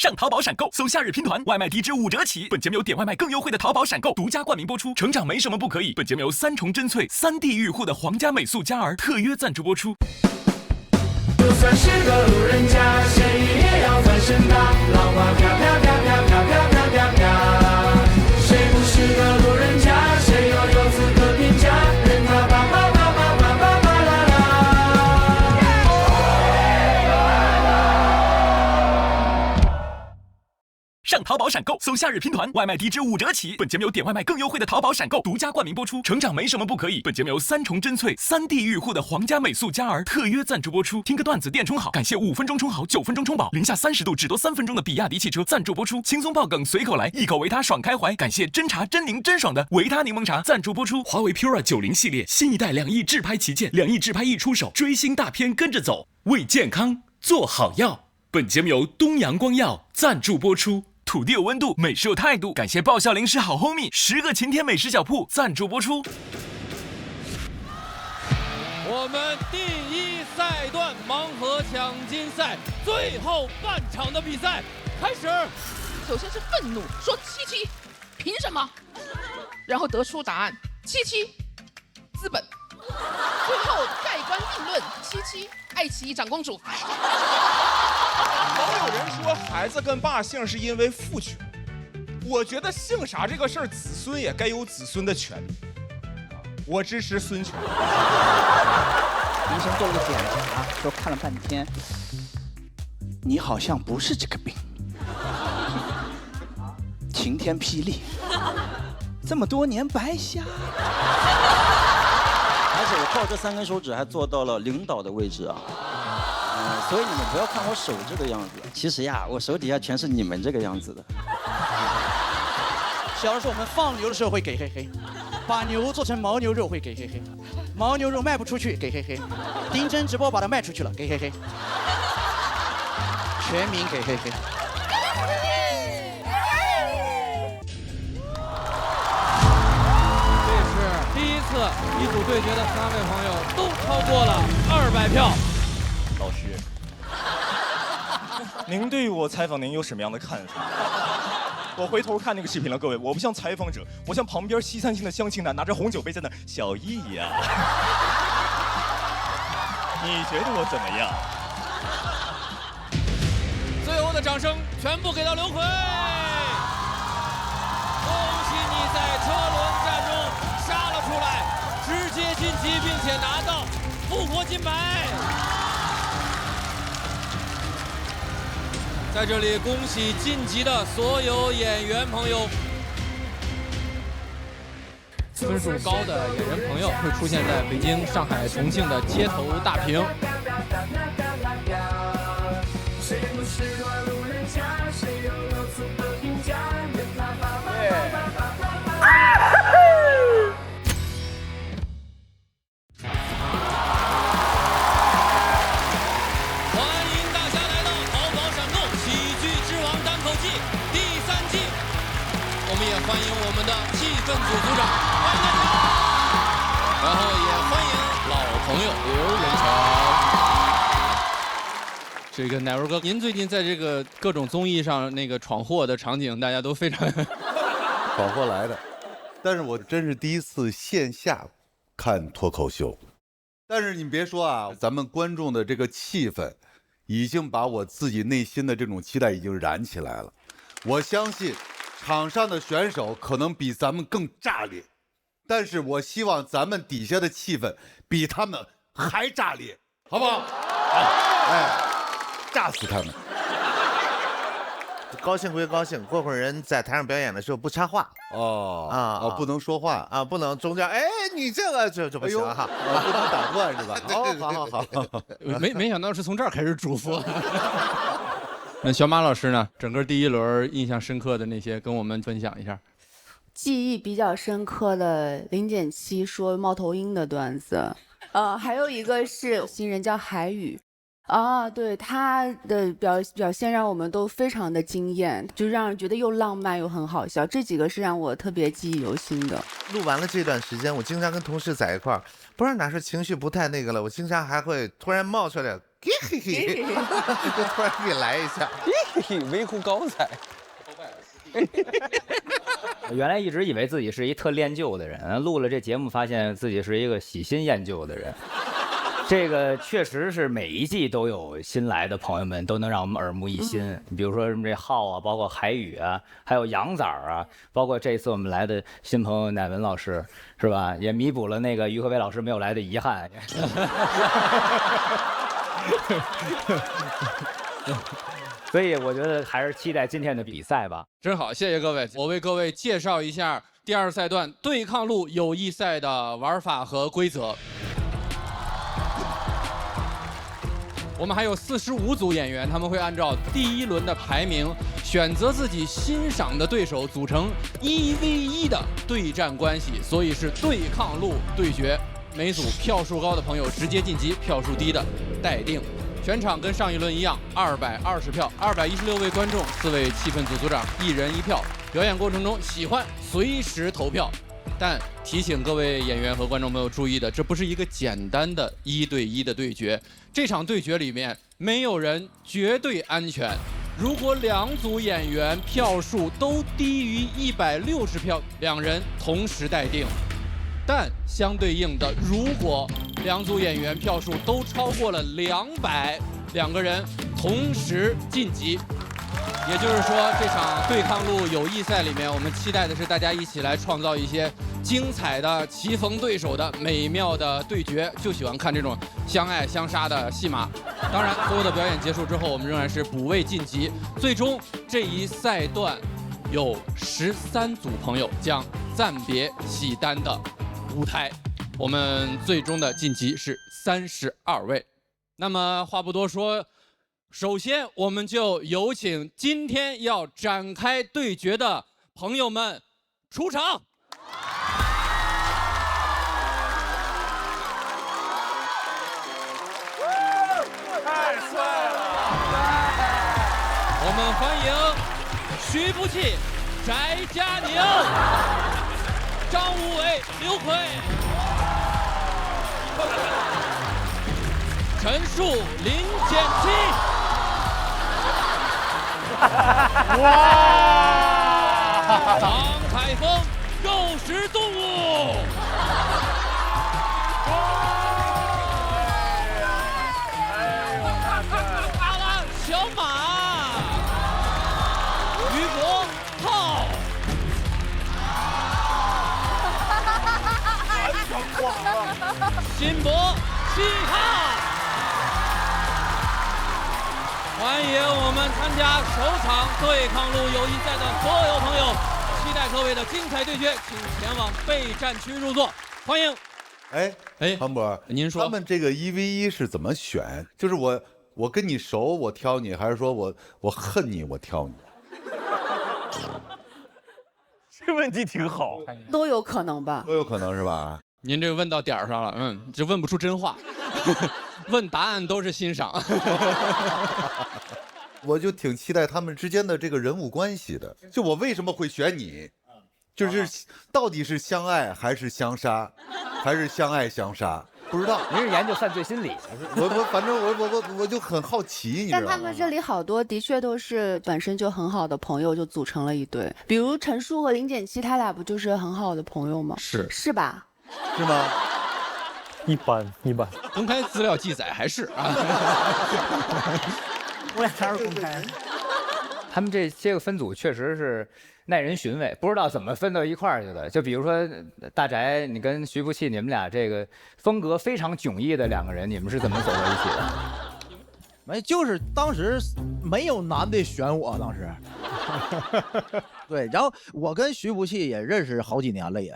上淘宝闪购，搜夏日拼团，外卖低至5折起。本节目由点外卖更优惠的淘宝闪购独家冠名播出。成长没什么不可以。本节目由3重真萃3地域户的皇家美素佳儿特约赞助播出。就算是个路人甲，谁也要翻身吧。浪花飘飘飘飘飘飘飘飘飘，谁不是个路人甲？谁又有资格评价？任他吧吧吧吧吧吧吧啦啦。上淘宝闪购，搜夏日拼团，外卖低至5折起。本节目由点外卖更优惠的淘宝闪购独家冠名播出。成长没什么不可以。本节目由3重真萃3地域户的皇家美素佳儿特约赞助播出。听个段子电充好，感谢5分钟充好9分钟充饱，零下30度只多3分钟的比亚迪汽车赞助播出。轻松爆梗随口来，一口维他爽开怀。感谢真茶真柠真爽的维他柠檬茶赞助播出。华为 Pura 90系列新一代2亿智拍旗舰，2亿智拍一出手，追星大片跟着走，为健康做好药。本节目由东阳光药赞助播出。土地有温度，美食有态度。感谢爆笑零食好 homie 10个晴天美食小铺赞助播出。我们第1赛段盲盒抢金赛最后半场的比赛开始。首先是愤怒，说77，凭什么？然后得出答案，77，资本。最后盖棺定论，77，爱奇艺长公主。总有人说孩子跟爸姓是因为父权，我觉得姓啥这个事儿，子孙也该有子孙的权利。我支持孙权。医生做了个检查，说看了半天，你好像不是这个病。晴天霹雳，这么多年白瞎。而且我靠这3根手指还做到了领导的位置啊。所以你们不要看我手这个样子，其实呀，我手底下全是你们这个样子的。小的时候我们放牛的时候会给嘿嘿，把牛做成牦牛肉会给嘿嘿，牦牛肉卖不出去给嘿嘿，丁真直播把它卖出去了给嘿嘿，全民给嘿嘿。这是第1次一组对决的3位朋友都超过了200票。老师，您对我采访您有什么样的看法？我回头看那个视频了，各位，我不像采访者，我像旁边西餐厅的相亲男，拿着红酒杯在那小易呀。你觉得我怎么样？最后的掌声全部给到刘奎，恭喜你在车轮战中杀了出来，直接晋级，并且拿到复活金牌。在这里恭喜晋级的所有演员朋友。分数高的演员朋友会出现在北京、上海、重庆的街头大屏。欢迎我们的气氛组组长，欢迎大家，然后也欢迎老朋友刘仁成。这个奶油哥，您最近在这个各种综艺上那个闯祸的场景，大家都非常闯祸来的，但是我真是第一次线下看脱口秀。但是你别说啊，咱们观众的这个气氛，已经把我自己内心的这种期待已经燃起来了。我相信。场上的选手可能比咱们更炸裂，但是我希望咱们底下的气氛比他们还炸裂，好不好？好，哎，炸死他们！高兴归高兴，过会儿人在台上表演的时候不插话不能说话啊，不能中间哎，你这个这不行哈，不能打断是吧？哦，好，没想到是从这儿开始嘱咐。那小马老师呢？整个第1轮印象深刻的那些，跟我们分享一下。记忆比较深刻的0.7说猫头鹰的段子，还有一个是新人叫海宇，对他的表现让我们都非常的惊艳，就让人觉得又浪漫又很好笑，这几个是让我特别记忆犹新的。录完了这段时间，我经常跟同事在一块儿，不知道哪时候情绪不太那个了，我经常还会突然冒出来。嘿嘿，就突然给来一下，嘿嘿，维护高才。原来一直以为自己是一特恋旧的人，录了这节目发现自己是一个喜新厌旧的人。这个确实是每一季都有新来的朋友们，都能让我们耳目一新。比如说什么这浩啊，包括海宇啊，还有杨崽儿啊，包括这次我们来的新朋友乃文老师，是吧？也弥补了那个于和伟老师没有来的遗憾。所以我觉得还是期待今天的比赛吧。真好，谢谢各位。我为各位介绍一下第2赛段对抗路友谊赛的玩法和规则。我们还有45组演员，他们会按照第1轮的排名选择自己欣赏的对手，组成1v1的对战关系，所以是对抗路对决。每组票数高的朋友直接晋级，票数低的待定。全场跟上一轮一样，220票，216位观众，4位气氛组组长，1人1票。表演过程中喜欢随时投票，但提醒各位演员和观众朋友注意的，这不是一个简单的1对1的对决。这场对决里面没有人绝对安全。如果2组演员票数都低于160票，2人同时待定。但相对应的，如果2组演员票数都超过了200，2个人同时晋级。也就是说，这场对抗路友谊赛里面，我们期待的是大家一起来创造一些精彩的棋逢对手的美妙的对决，就喜欢看这种相爱相杀的戏码。当然，所有的表演结束之后，我们仍然是补位晋级。最终这一赛段有13组朋友将暂别喜单的舞台，我们最终的晋级是32位。那么话不多说，首先我们就有请今天要展开对决的朋友们出场。太帅了！我们欢迎徐福气、翟佳宁、张武伟、刘奎、陈数、林简七。哇！唐凯峰、肉食动物。阿拉小马。于国浩。辛博7号。欢迎我们参加首场对抗路友谊赛的所有朋友，期待各位的精彩对决，请前往备战区入座。欢迎。庞博，您说他们这个1v1是怎么选？就是我跟你熟，我挑你，还是说我恨你，我挑你？这问题挺好，都有可能吧？都有可能是吧？您这个问到点儿上了，这问不出真话。问答案都是欣赏。我就挺期待他们之间的这个人物关系的。就我为什么会选你，就是到底是相爱还是相杀，还是相爱相杀？不知道。您是研究犯罪心理？反正我就很好奇，你知道吗？但他们这里好多的确都是本身就很好的朋友，就组成了一对。比如陈数和林简七，他俩不就是很好的朋友吗？是吧？是吗？一般。公开资料记载还是啊。我俩哪有公开？他们这些个分组确实是耐人寻味，不知道怎么分到一块儿去的。就比如说大宅，你跟徐福气，你们俩这个风格非常迥异的2个人，你们是怎么走到一起的？没，就是当时没有男的选我，当时。对，然后我跟徐福气也认识好几年了也。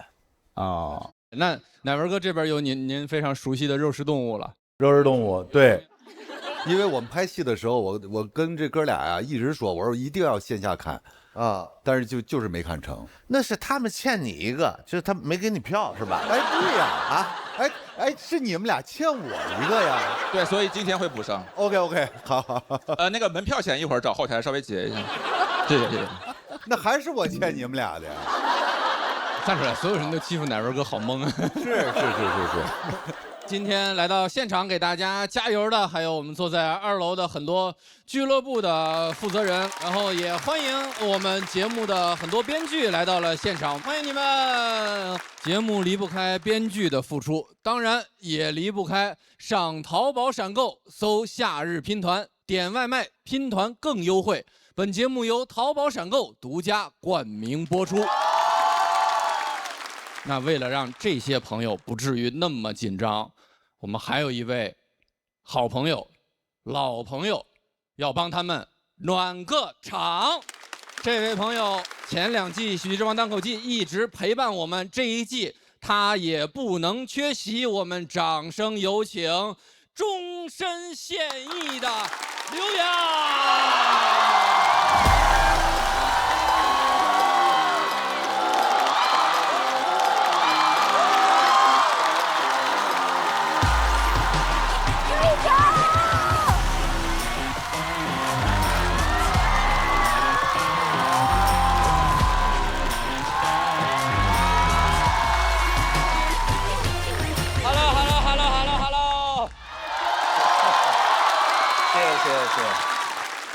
哦，那乃文哥这边有您非常熟悉的肉食动物了。肉食动物，对。因为我们拍戏的时候，我跟这哥俩呀一直说，我说一定要线下看啊，但是就是没看成。那是他们欠你一个，就是他没给你票是吧？哎，对呀，是你们俩欠我一个呀。对，所以今天会补上。OK， 好。那个门票钱一会儿找后台稍微结一下。谢谢。那还是我欠你们俩的呀。看出来所有人都欺负乃文哥，好懵啊。是。今天来到现场给大家加油的，还有我们坐在2楼的很多俱乐部的负责人，然后也欢迎我们节目的很多编剧来到了现场，欢迎你们！节目离不开编剧的付出，当然也离不开上淘宝闪购搜夏日拼团，点外卖拼团更优惠。本节目由淘宝闪购独家冠名播出。那为了让这些朋友不至于那么紧张，我们还有一位好朋友、老朋友，要帮他们暖个场。这位朋友前2季《喜剧之王单口季》一直陪伴我们，这一季他也不能缺席。我们掌声有请终身现役的刘洋。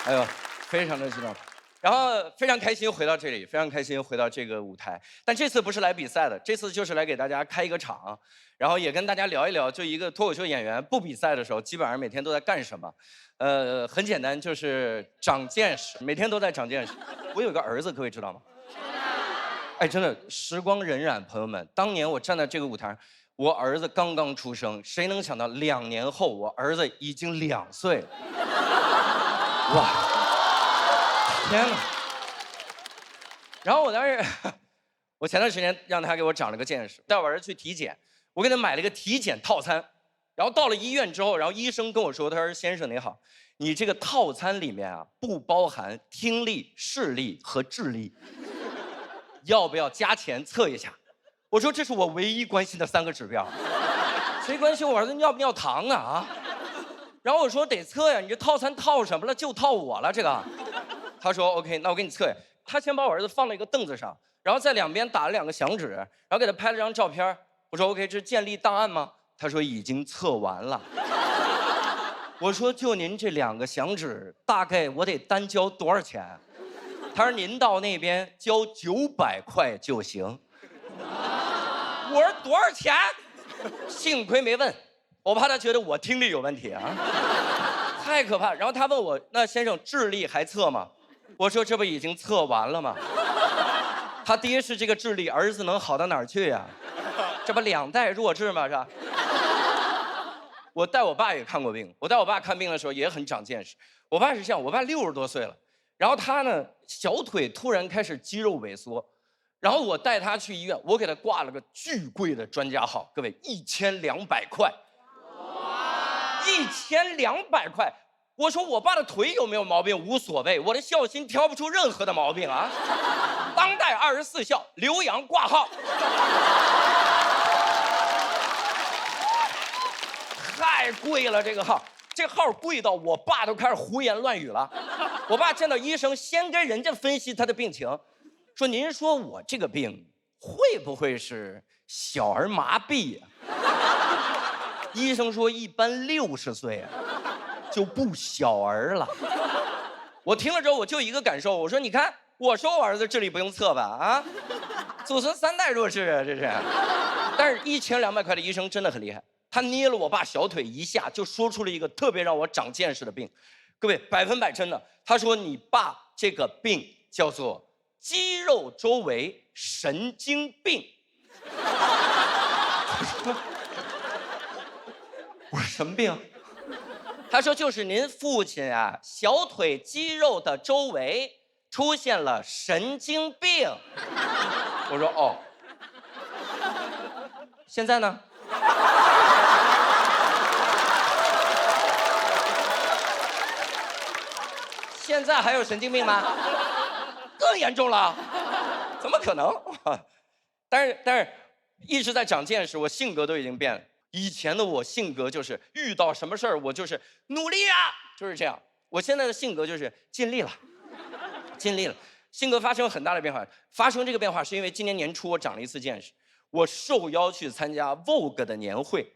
哎呦，非常的激动，然后非常开心回到这里，非常开心回到这个舞台。但这次不是来比赛的，这次就是来给大家开一个场，然后也跟大家聊一聊，就一个脱口秀演员不比赛的时候，基本上每天都在干什么。很简单，就是长见识，每天都在长见识。我有个儿子，各位知道吗？哎，真的，时光荏苒，朋友们，当年我站在这个舞台上，我儿子刚刚出生，谁能想到2年后，我儿子已经2岁了。哇，天哪！然后我当时，我前段时间让他给我长了个见识，带我儿子去体检，我给他买了个体检套餐，然后到了医院之后，然后医生跟我说，他说：“先生你好，你这个套餐里面啊不包含听力、视力和智力，要不要加钱测一下？”我说：“这是我唯一关心的3个指标，谁关心我儿子尿不尿糖啊？”然后我说得测呀，你这套餐套什么了？就套我了这个。他说 OK， 那我给你测呀。他先把我儿子放到一个凳子上，然后在2边打了2个响指，然后给他拍了张照片。我说 OK， 这是建立档案吗？他说已经测完了。我说就您这2个响指，大概我得单交多少钱？他说您到那边交900块就行。我说多少钱？幸亏没问。我怕他觉得我听力有问题啊，太可怕。然后他问我，那先生智力还测吗？我说这不已经测完了吗？他爹是这个智力，儿子能好到哪儿去呀？这不2代弱智吗？是吧？我带我爸也看过病，我带我爸看病的时候也很长见识。我爸是这样，我爸60多岁了，然后他呢小腿突然开始肌肉萎缩，然后我带他去医院，我给他挂了个巨贵的专家号，各位1200块。1200块，我说我爸的腿有没有毛病无所谓，我的孝心挑不出任何的毛病啊！当代24孝，刘洋挂号，太贵了这个号，这号贵到我爸都开始胡言乱语了。我爸见到医生，先跟人家分析他的病情，说您说我这个病会不会是小儿麻痹呀？医生说一般60岁啊就不小儿了。我听了之后我就一个感受，我说你看，我说我儿子智力不用测吧啊，祖孙3代弱智啊这是。但是1200块的医生真的很厉害，他捏了我爸小腿一下，就说出了一个特别让我长见识的病，各位100%真的。他说你爸这个病叫做肌肉周围神经病。我说什么病？他说就是您父亲啊，小腿肌肉的周围出现了神经病。我说哦，现在呢？现在还有神经病吗？更严重了，怎么可能？但是一直在长见识，我性格都已经变了。以前的我性格就是遇到什么事儿我就是努力啊，就是这样。我现在的性格就是尽力了，尽力了。性格发生很大的变化，发生这个变化是因为今年年初我长了一次见识，我受邀去参加 Vogue 的年会。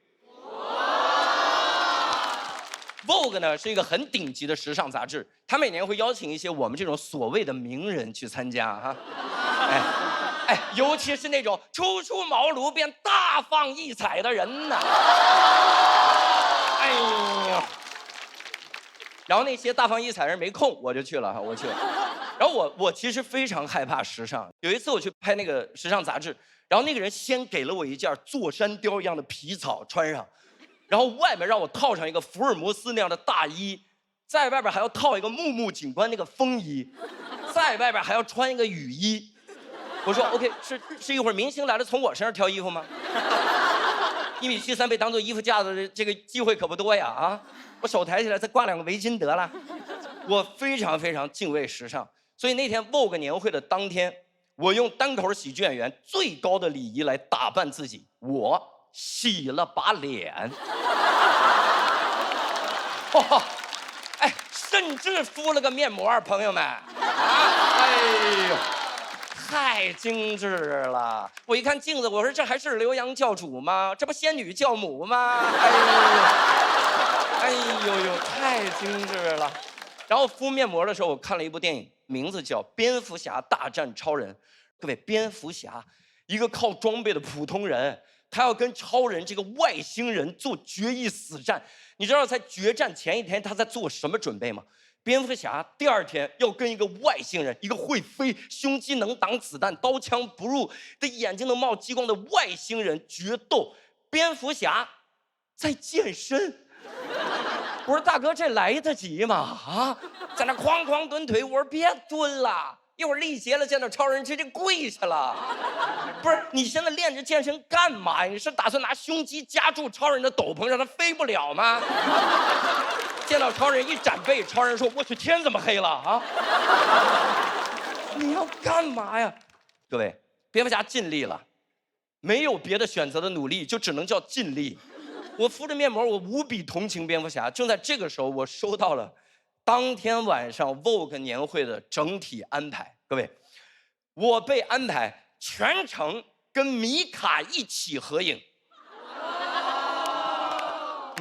Vogue 呢是一个很顶级的时尚杂志，它每年会邀请一些我们这种所谓的名人去参加哈。尤其是那种初出茅庐便大放异彩的人呢。哎呦，然后那些大放异彩的人没空，我就去了哈，我去了。然后我其实非常害怕时尚，有一次我去拍那个时尚杂志，然后那个人先给了我一件座山雕一样的皮草穿上，然后外面让我套上一个福尔摩斯那样的大衣，在外边还要套一个木木警官那个风衣，在外边还要穿一个雨衣。我说 OK， 是一会儿明星来了从我身上挑衣服吗？1.73米被当做衣服架子的这个机会可不多呀啊！我手抬起来再挂2个围巾得了。我非常非常敬畏时尚，所以那天 Vogue 年会的当天，我用单口喜剧演员最高的礼仪来打扮自己，我洗了把脸，甚至敷了个面膜，朋友们，哎呦。太精致了！我一看镜子，我说这还是刘洋教主吗？这不仙女教母吗？哎呦，太精致了！然后敷面膜的时候，我看了一部电影，名字叫《蝙蝠侠大战超人》。各位，蝙蝠侠，一个靠装备的普通人，他要跟超人这个外星人做决一死战。你知道在决战前一天他在做什么准备吗？蝙蝠侠第2天要跟一个外星人，一个会飞、胸肌能挡子弹、刀枪不入的眼睛能冒激光的外星人决斗。蝙蝠侠在健身。我说大哥，这来得及吗？啊，在那哐哐蹲腿。我说别蹲了，一会儿力竭了见到超人直接跪下了。不是，你现在练着健身干嘛呀？你是打算拿胸肌夹住超人的斗篷，让他飞不了吗？见到超人一展背，超人说：“我去，天怎么黑了啊？”你要干嘛呀？各位，蝙蝠侠尽力了，没有别的选择的努力，就只能叫尽力。我敷着面膜，我无比同情蝙蝠侠。正在这个时候，我收到了当天晚上 Vogue 年会的整体安排。各位，我被安排全程跟米卡一起合影。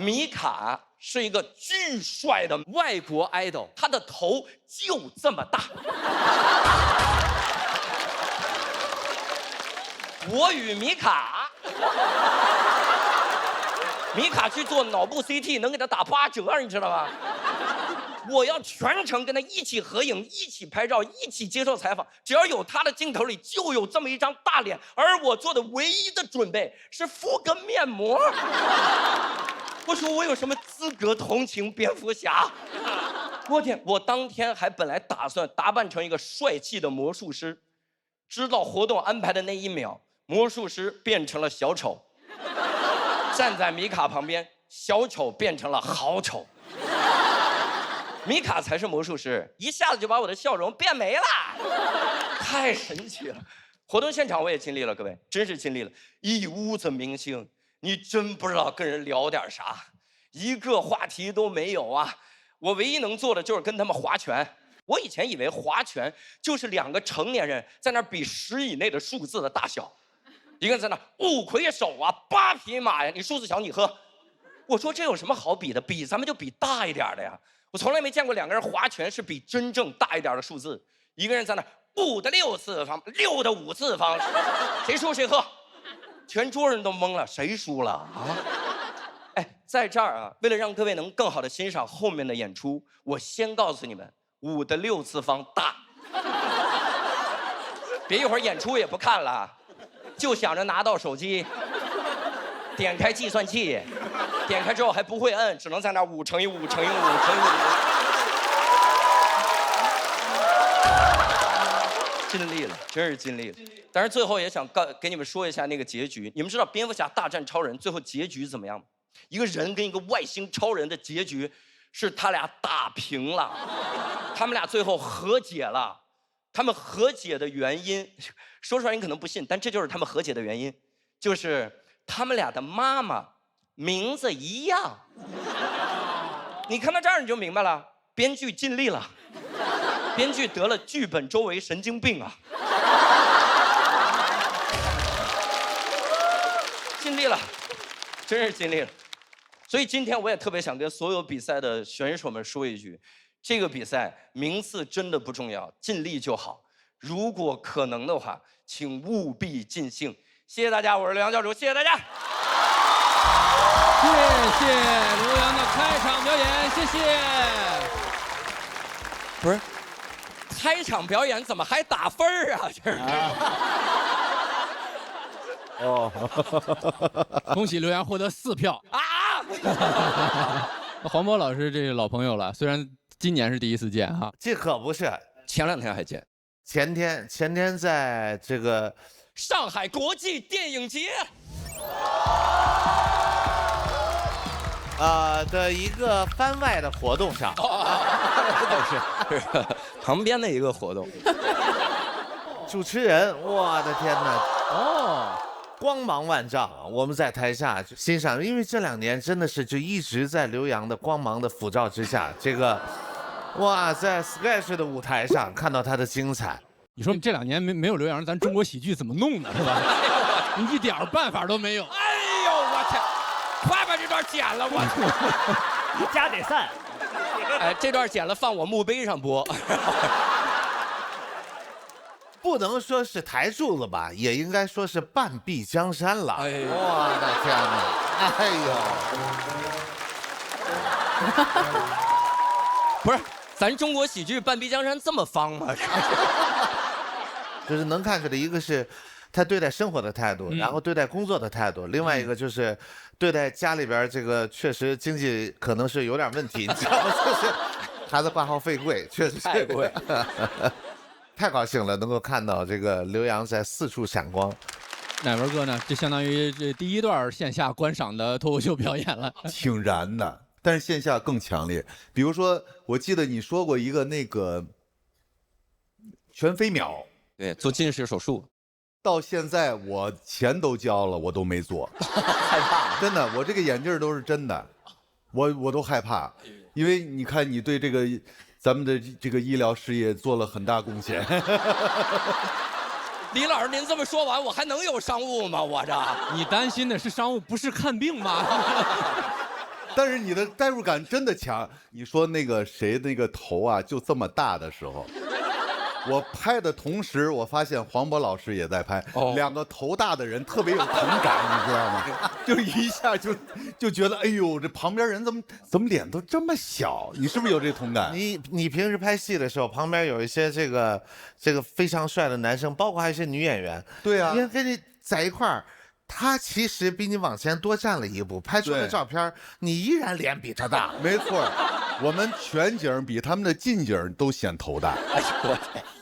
米卡是一个巨帅的外国 idol， 他的头就这么大。我与米卡，米卡去做脑部 CT 能给他打8折，你知道吗？我要全程跟他一起合影，一起拍照，一起接受采访。只要有他的镜头里，就有这么一张大脸。而我做的唯一的准备是敷个面膜。我说我有什么资格同情蝙蝠侠？我天！我当天还本来打算打扮成一个帅气的魔术师，知道活动安排的那1秒，魔术师变成了小丑，站在米卡旁边，小丑变成了好丑。米卡才是魔术师，一下子就把我的笑容变没了，太神奇了。活动现场我也经历了，各位真是经历了，一屋子明星。你真不知道跟人聊点啥，一个话题都没有啊！我唯一能做的就是跟他们划拳。我以前以为划拳就是2个成年人在那比10以内的数字的大小，一个人在那5魁首啊，8匹马呀，你数字小你喝。我说这有什么好比的？比咱们就比大一点的呀！我从来没见过2个人划拳是比真正大一点的数字，一个人在那5的6次方，6的5次方，谁输谁喝。全桌人都懵了，谁输了啊？在这儿啊，为了让各位能更好的欣赏后面的演出，我先告诉你们，5的6次方大。别一会儿演出也不看了，就想着拿到手机，点开计算器，点开之后还不会摁，只能在那5乘以5乘以5乘以5。尽力了，真是尽力了。但是最后也想给你们说一下那个结局。你们知道蝙蝠侠大战超人最后结局怎么样吗？一个人跟一个外星超人的结局是他俩打平了，他们俩最后和解了。他们和解的原因，说出来你可能不信，但这就是他们和解的原因，就是他们俩的妈妈名字一样。你看到这儿你就明白了，编剧尽力了。编剧得了剧本周围神经病啊！尽力了，真是尽力了。所以今天我也特别想跟所有比赛的选手们说一句，这个比赛名次真的不重要，尽力就好。如果可能的话，请务必尽兴。谢谢大家，我是刘洋教主，谢谢大家。谢谢刘洋的开场表演，谢谢。不是，开场表演怎么还打分儿啊？这是。哦，恭喜刘洋获得4票啊！黄渤老师这个老朋友了，虽然今年是第一次见哈，这可不是，前2天还见，前天在这个上海国际电影节的一个番外的活动上，是旁边的一个活动，主持人，我的天哪，哦。光芒万丈，我们在台下欣赏，因为这2年真的是就一直在刘洋的光芒的辅照之下，这个，哇，在 Sketch 的舞台上看到他的精彩。你说这2年没有刘洋，咱中国喜剧怎么弄呢？是吧？你一点办法都没有。哎呦我天，快把这段剪了，我家得散。哎，这段剪了放我墓碑上播。不能说是台柱子吧，也应该说是半壁江山了。哎呦，我的天哪！哎呦，不是，咱中国喜剧半壁江山这么方吗？就是能看出来，一个是他对待生活的态度，然后对待工作的态度，另外一个就是对待家里边这个确实经济可能是有点问题，你知道吗？就是孩子挂号费贵，确实太贵。太高兴了，能够看到这个刘洋在4处闪光。乃文哥呢？这相当于这第一段线下观赏的脱口秀表演了，挺燃的，但是线下更强烈。比如说，我记得你说过一个那个全飞秒，对，做近视手术，到现在我钱都交了，我都没做，害怕。真的，我这个眼镜都是真的，我都害怕，因为你看你对这个。咱们的这个医疗事业做了很大贡献。李老师，您这么说完，我还能有商务吗？我这，你担心的是商务，不是看病吗？但是你的代入感真的强。你说那个谁那个头啊，就这么大的时候，我拍的同时，我发现黄渤老师也在拍，2个头大的人特别有同感，你知道吗？就一下就觉得，哎呦，这旁边人怎么脸都这么小？你是不是有这同感？你平时拍戏的时候，旁边有一些这个非常帅的男生，包括还有一些女演员，对啊，你看跟你在一块儿。他其实比你往前多站了一步，拍出的照片，你依然脸比他大。没错，我们全景比他们的近景都显头大，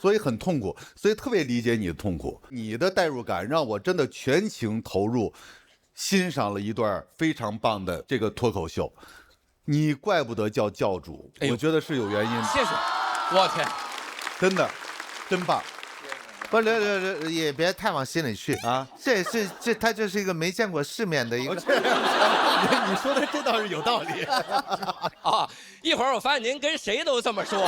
所以很痛苦，所以特别理解你的痛苦。你的代入感让我真的全情投入，欣赏了一段非常棒的这个脱口秀。你怪不得叫教主，我觉得是有原因的。谢谢，我天，真的，真棒。不，也别太往心里去啊！他就是一个没见过世面的一个。你说的这倒是有道理啊！一会儿我发现您跟谁都这么说，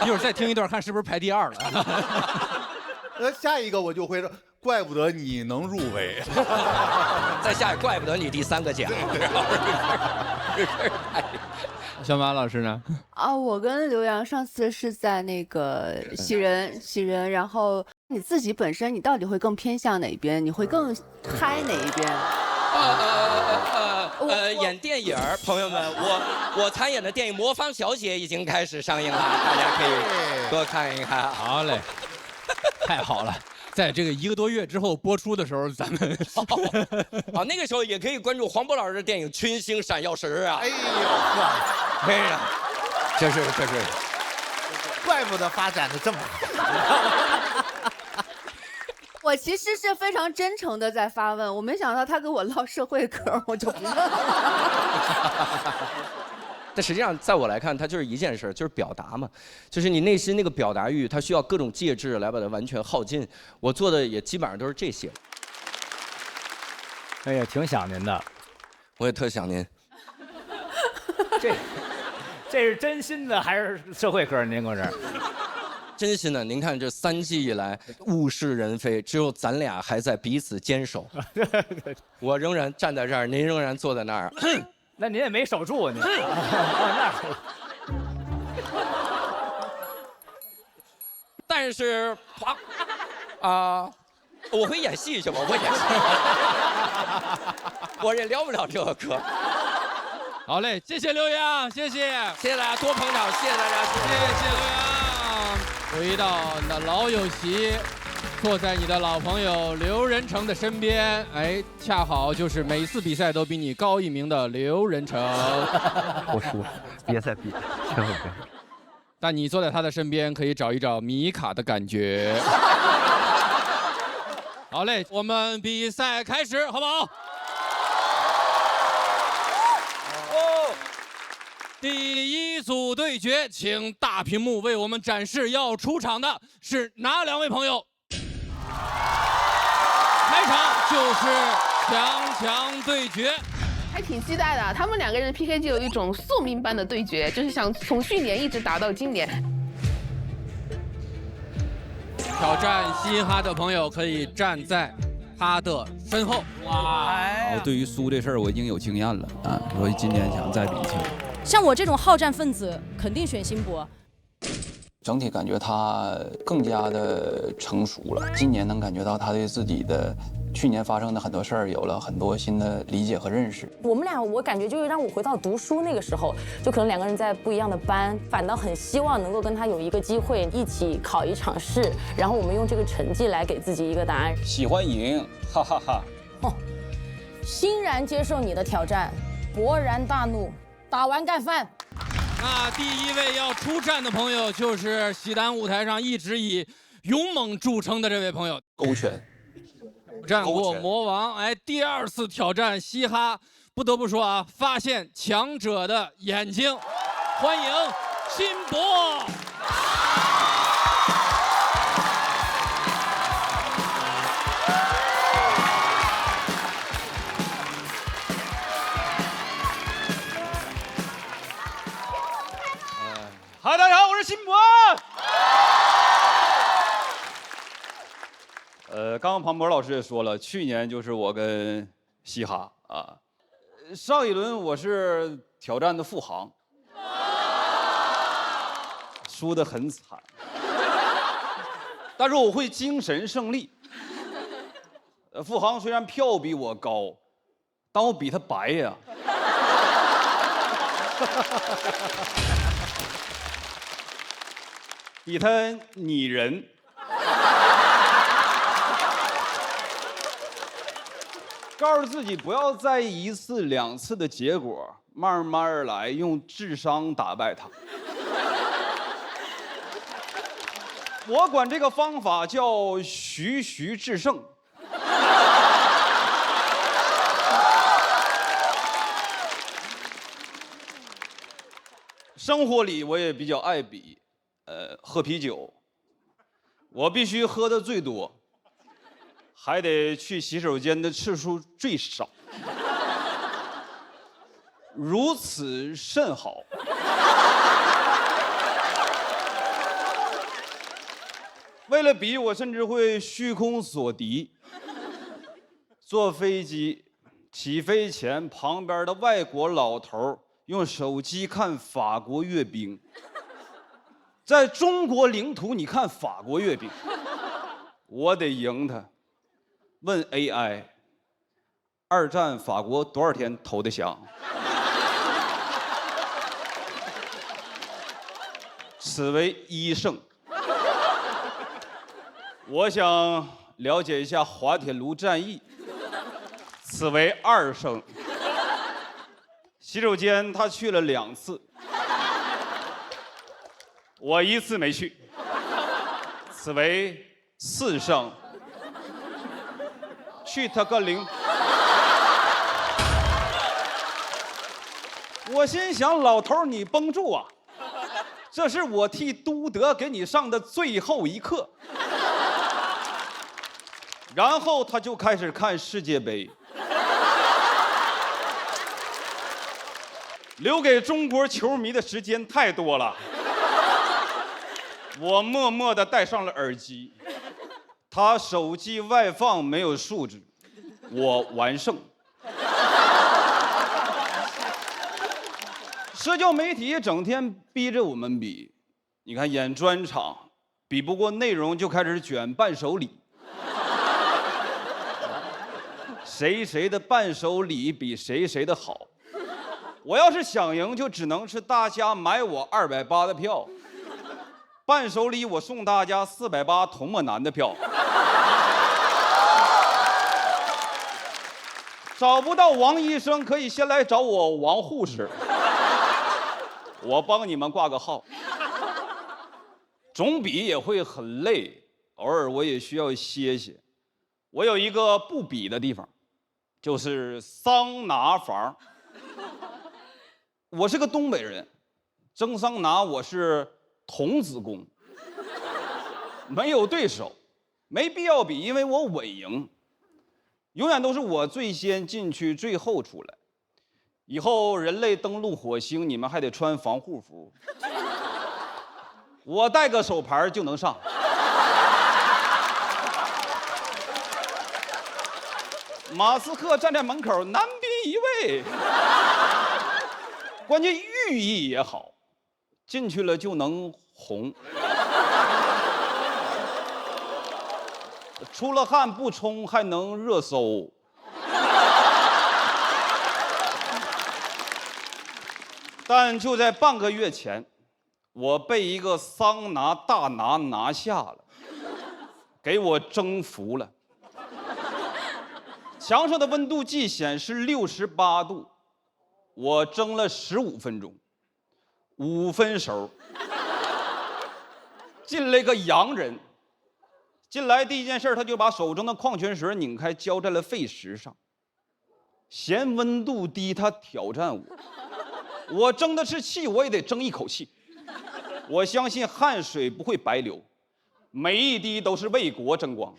一会儿再听一段，看是不是排第2了。下一个我就会说，怪不得你能入围。再下一个，怪不得你第3个奖。小马老师呢？啊，我跟刘洋上次是在那个喜人，然后你自己本身你到底会更偏向哪一边？你会更嗨哪一边？演电影儿，朋友们，我参演的电影《魔方小姐》已经开始上映了，大家可以多看一看。好嘞，太好了。在这个1个多月之后播出的时候，咱们啊，那个时候也可以关注黄渤老师的电影《群星闪耀时》啊。哎呦呵，哎呀，这是，怪不得发展的这么好。我其实是非常真诚的在发问，我没想到他跟我唠社会嗑，我就不问了。但实际上，在我来看，它就是一件事，就是表达嘛，就是你内心那个表达欲，它需要各种介质来把它完全耗尽。我做的也基本上都是这些。哎呀，挺想您的，我也特想您。这是真心的还是社会嗑？您搁这儿？真心的，您看这3季以来物是人非，只有咱俩还在彼此坚守。我仍然站在这儿，您仍然坐在那儿。那您也没守住您。但是我会演戏去吧，我会演戏，我也聊不了这个嗑。好嘞，谢谢刘洋，谢谢，谢谢大家多捧场，谢谢大家，谢谢刘洋。回到你的老友席，坐在你的老朋友刘仁成的身边，哎，恰好就是每次比赛都比你高一名的刘仁成。我输了，别再比了，千万别。但你坐在他的身边，可以找一找米卡的感觉。好嘞，我们比赛开始，好不好？第一组对决，请大屏幕为我们展示要出场的是哪2位朋友？开场就是强对决。还挺期待的，他们2个人 PK 就有一种宿命般的对决，就是想从去年一直打到今年。挑战嘻哈的朋友可以站在他的身后。哇！我对于输这事儿我已经有经验了啊，所以今年想再比一次。像我这种好战分子，肯定选辛博。整体感觉他更加的成熟了，今年能感觉到他对自己的去年发生的很多事儿有了很多新的理解和认识。我们俩，我感觉就是让我回到读书那个时候，就可能2个人在不一样的班，反倒很希望能够跟他有一个机会一起考一场试，然后我们用这个成绩来给自己一个答案。喜欢赢，哈哈哈。欣然接受你的挑战，勃然大怒，打完干饭。那第一位要出战的朋友就是喜单舞台上一直以勇猛著称的这位朋友勾拳。战过魔王，哎，第2次挑战嘻哈，不得不说啊，发现强者的眼睛，欢迎辛博。嗨，大家好，我是辛博。刚刚庞博老师也说了，去年就是我跟嘻哈啊，上一轮我是挑战的付航，输得很惨，但是我会精神胜利。付航虽然票比我高，但我比他白呀。比他拟人。告诉自己不要在意1次2次的结果，慢慢来，用智商打败他。我管这个方法叫徐制胜。生活里我也比较爱比，喝啤酒，我必须喝的最多。还得去洗手间的次数最少，如此甚好。为了比，我甚至会虚空锁敌。坐飞机起飞前，旁边的外国老头用手机看法国阅兵。在中国领土，你看法国阅兵，我得赢他。问 AI， 2战法国多少天投的降？此为1胜。我想了解一下滑铁卢战役，此为2胜。洗手间他去了2次，我1次没去，此为4胜。去他个零！我心想，老头你绷住啊，这是我替都德给你上的最后一课。然后他就开始看世界杯，留给中国球迷的时间太多了。我默默地戴上了耳机。他手机外放没有素质，我完胜。社交媒体整天逼着我们比，你看演专场，比不过内容就开始卷伴手礼，谁的伴手礼比谁的好。我要是想赢，就只能是大家买我280的票，伴手礼我送大家480童漠男的票。找不到王医生，可以先来找我王护士，我帮你们挂个号。总比也会很累，偶尔我也需要歇歇。我有一个不比的地方，就是桑拿房。我是个东北人，蒸桑拿我是童子功，没有对手，没必要比，因为我稳赢。永远都是我最先进去，最后出来。以后人类登陆火星，你们还得穿防护服。我带个手牌就能上。马斯克站在门口，男宾一位。关键寓意也好，进去了就能红。出了汗不冲还能热搜。但就在半个月前，我被一个桑拿大拿下了，给我征服了。墙上的温度计显示68度，我蒸了15分钟，5分熟。进来个洋人。进来第一件事，他就把手中的矿泉水拧开，浇在了沸石上。嫌温度低，他挑战我。我争的是气，我也得争一口气。我相信汗水不会白流，每一滴都是为国争光。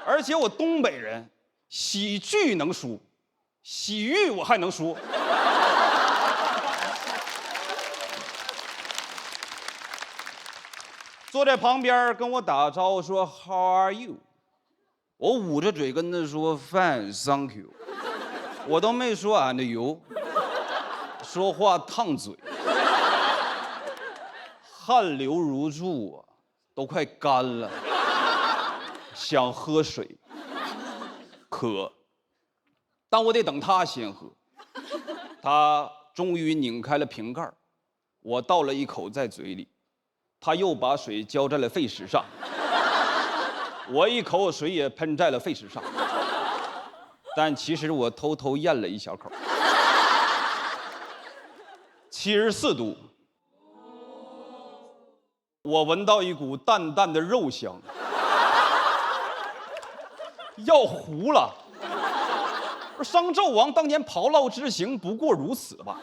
而且我东北人，喜剧能输，洗浴我还能输。坐在旁边跟我打招呼说 How are you？ 我捂着嘴跟他说 Fine, thank you。我都没说 and you， 说话烫嘴，汗流如注啊，都快干了，想喝水，渴，但我得等他先喝。他终于拧开了瓶盖，我倒了一口在嘴里。他又把水浇在了沸石上，我一口水也喷在了沸石上，但其实我偷偷咽了一小口。74度，我闻到一股淡淡的肉香，要糊了。商纣王当年刨涝之刑不过如此吧？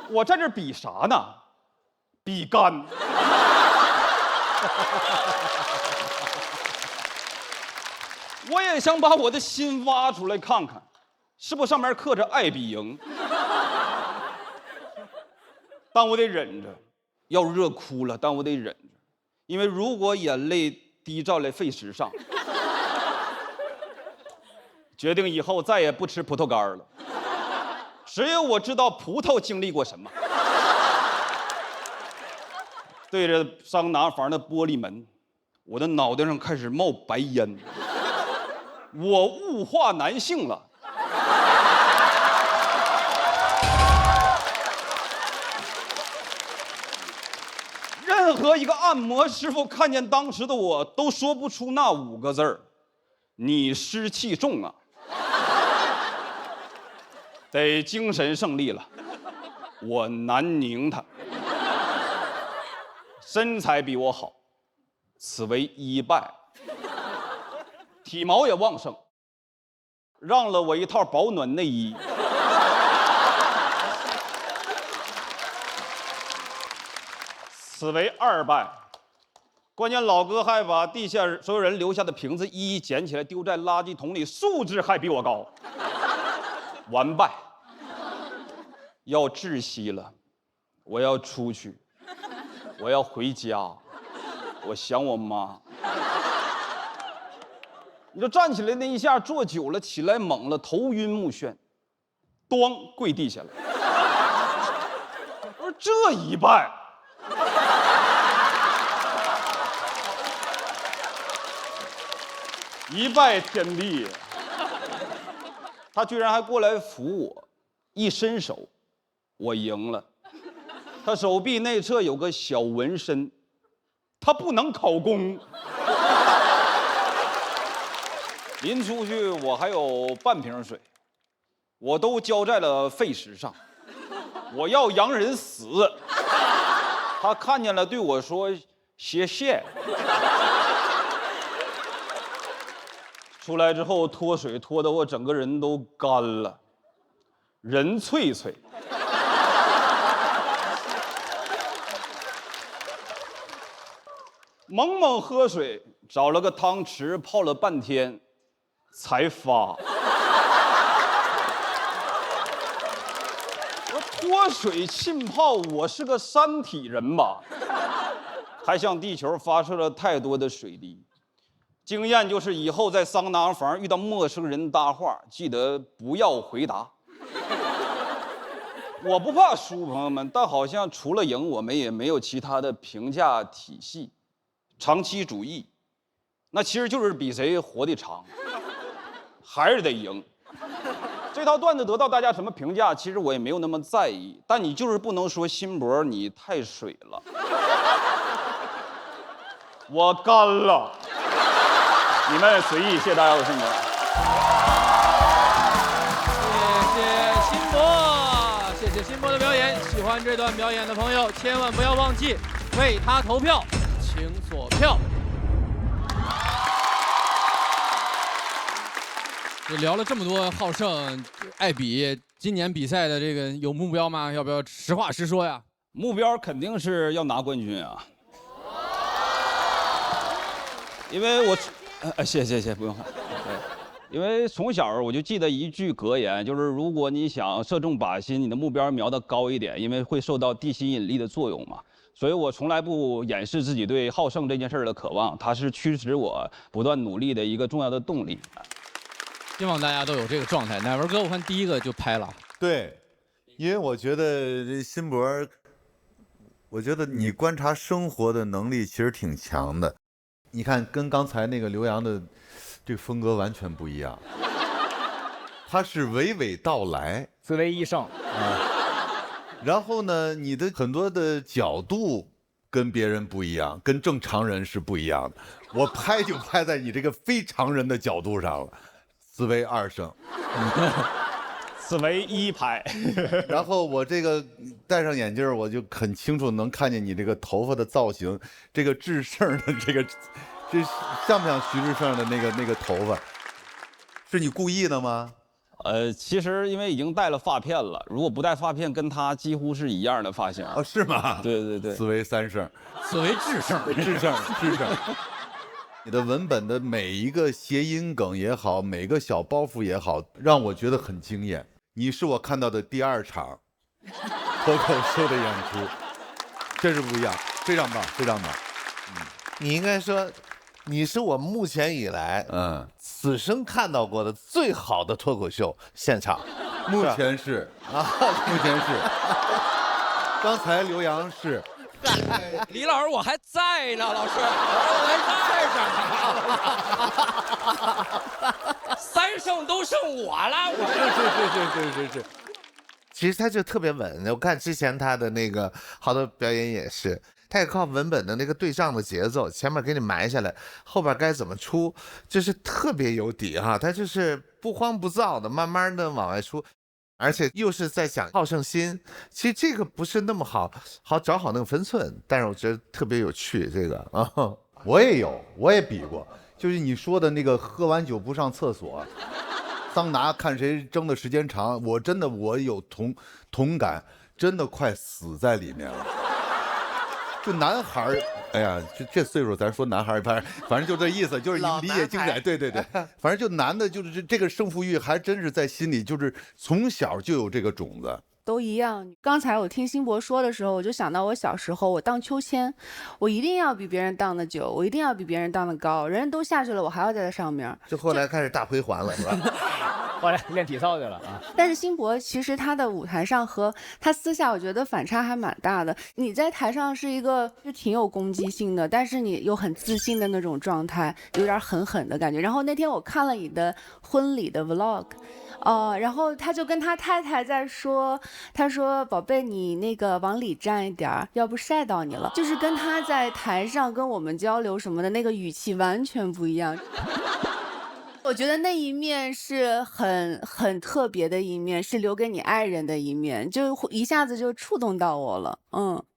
我在这比啥呢？比干。我也想把我的心挖出来看看，是不是上面刻着爱比赢？但我得忍着，要热哭了，但我得忍着，因为如果眼泪滴到了沸石上，决定以后再也不吃葡萄干了。只有我知道葡萄经历过什么。对着桑拿房的玻璃门，我的脑袋上开始冒白烟，我物化男性了。任何一个按摩师傅看见当时的我，都说不出那5个字儿：你湿气重啊！得精神胜利了，我南宁他。身材比我好，此为一败。体毛也旺盛，让了我一套保暖内衣。此为2败。关键老哥还把地下所有人留下的瓶子一一捡起来丢在垃圾桶里，素质还比我高。完败。要窒息了，我要出去。我要回家，我想我妈。你就站起来那一下，坐久了，起来猛了，头晕目眩，咣跪地下了。这一拜。一拜天地，他居然还过来扶我，一伸手，我赢了。他手臂内侧有个小纹身，他不能考公。临出去我还有半瓶水，我都浇在了肺石上，我要洋人死。他看见了，对我说谢谢。出来之后脱水脱得我整个人都干了，人脆脆。猛猛喝水，找了个汤匙泡了半天，才发。我脱水浸泡，我是个三体人吧？还向地球发射了太多的水滴。经验就是以后在桑拿房遇到陌生人搭话，记得不要回答。我不怕输，朋友们，但好像除了赢，我们也没有其他的评价体系。长期主义，那其实就是比谁活得长，还是得赢。这套段子得到大家什么评价，其实我也没有那么在意，但你就是不能说辛博你太水了。我干了。你们随意，谢谢大家，我是辛博。谢谢辛博，谢谢辛博的表演。喜欢这段表演的朋友，千万不要忘记为他投票，请锁票。聊了这么多好胜、爱比，今年比赛的这个有目标吗？要不要实话实说呀？目标肯定是要拿冠军啊！因为我。谢谢，不用。因为从小我就记得一句格言，就是如果你想射中靶心，你的目标瞄得高一点，因为会受到地心引力的作用嘛。所以我从来不掩饰自己对好胜这件事的渴望，它是驱使我不断努力的一个重要的动力。希望大家都有这个状态。乃文哥，我看第一个就拍了。对，因为我觉得这辛博，我觉得你观察生活的能力其实挺强的。你看，跟刚才那个刘洋的这个风格完全不一样，他是娓娓道来，思维医生啊。然后呢，你的很多的角度跟别人不一样，跟正常人是不一样的。我拍就拍在你这个非常人的角度上了，思维二胜，思维一排。然后我这个戴上眼镜，我就很清楚能看见你这个头发的造型，这个智胜的这像不像徐志胜的那个头发？是你故意的吗？其实因为已经戴了发片了，如果不戴发片，跟他几乎是一样的发型。哦，是吗？对。思维三胜，思维智胜。你的文本的每一个谐音梗也好，每个小包袱也好，让我觉得很惊艳。你是我看到的第二场脱口秀的演出，真是不一样，非常棒，非常棒。你应该说，你是我目前以来此生看到过的最好的脱口秀现场。目前是啊，目前是。刚才刘洋是。李老师，我还在呢，老师，我还在这儿。三胜都剩我了，是。其实他就特别稳，我看之前他的那个好多表演也是，他也靠文本的那个对仗的节奏，前面给你埋下来，后边该怎么出，就是特别有底哈，他就是不慌不躁的，慢慢的往外出。而且又是在讲好胜心，其实这个不是那么好找好那个分寸，但是我觉得特别有趣。这个啊，我也比过，就是你说的那个喝完酒不上厕所，桑拿看谁蒸的时间长，我有同感，真的快死在里面了。就男孩儿，哎呀，这岁数咱说男孩儿，反正就这意思，就是你理解精彩，对，反正就男的，就是这个胜负欲还真是在心里，就是从小就有这个种子。都一样。刚才我听辛博说的时候，我就想到我小时候，我荡秋千，我一定要比别人荡得久，我一定要比别人荡得高，人家都下去了，我还要在上面。就后来开始大回环了，是吧？后来练体操去了啊。但是辛博其实他的舞台上和他私下，我觉得反差还蛮大的。你在台上是一个就挺有攻击性的，但是你又很自信的那种状态，有点狠的感觉。然后那天我看了你的婚礼的 vlog。然后他就跟他太太在说，他说宝贝你那个往里站一点，要不晒到你了。就是跟他在台上跟我们交流什么的那个语气完全不一样。我觉得那一面是很特别的一面，是留给你爱人的一面，就一下子就触动到我了。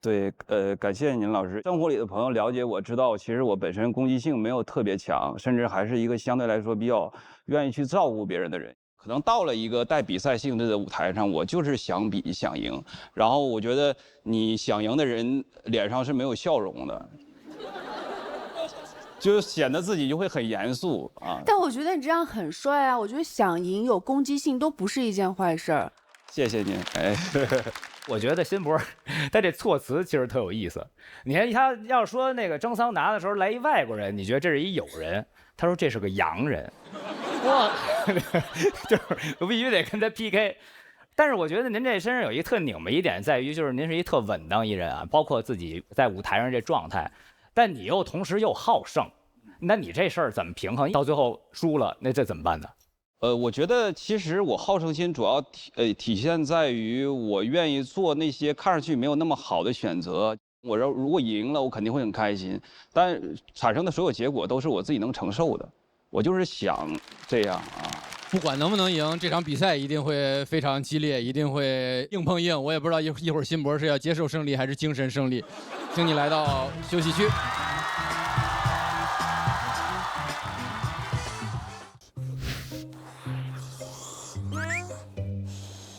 对，感谢您老师。生活里的朋友了解我知道，其实我本身攻击性没有特别强，甚至还是一个相对来说比较愿意去照顾别人的人。可能到了一个带比赛性质的舞台上，我就是想比想赢，然后我觉得你想赢的人脸上是没有笑容的，就显得自己就会很严肃啊。但我觉得你这样很帅啊，我觉得想赢有攻击性都不是一件坏事儿。谢谢您，哎。我觉得辛博他这措辞其实特有意思。你看他要说那个蒸桑拿的时候来一外国人，你觉得这是一友人，他说这是个洋人，哇，就是我必须得跟他 PK。但是我觉得您这身上有一个特拧巴一点，在于就是您是一特稳当一人啊，包括自己在舞台上这状态，但你又同时又好胜，那你这事儿怎么平衡？到最后输了，那这怎么办呢？我觉得其实我好胜心主要体现在于我愿意做那些看上去没有那么好的选择。我如果赢了，我肯定会很开心，但产生的所有结果都是我自己能承受的。我就是想这样啊。不管能不能赢，这场比赛一定会非常激烈，一定会硬碰硬。我也不知道一会儿辛博是要接受胜利还是精神胜利。请你来到休息区。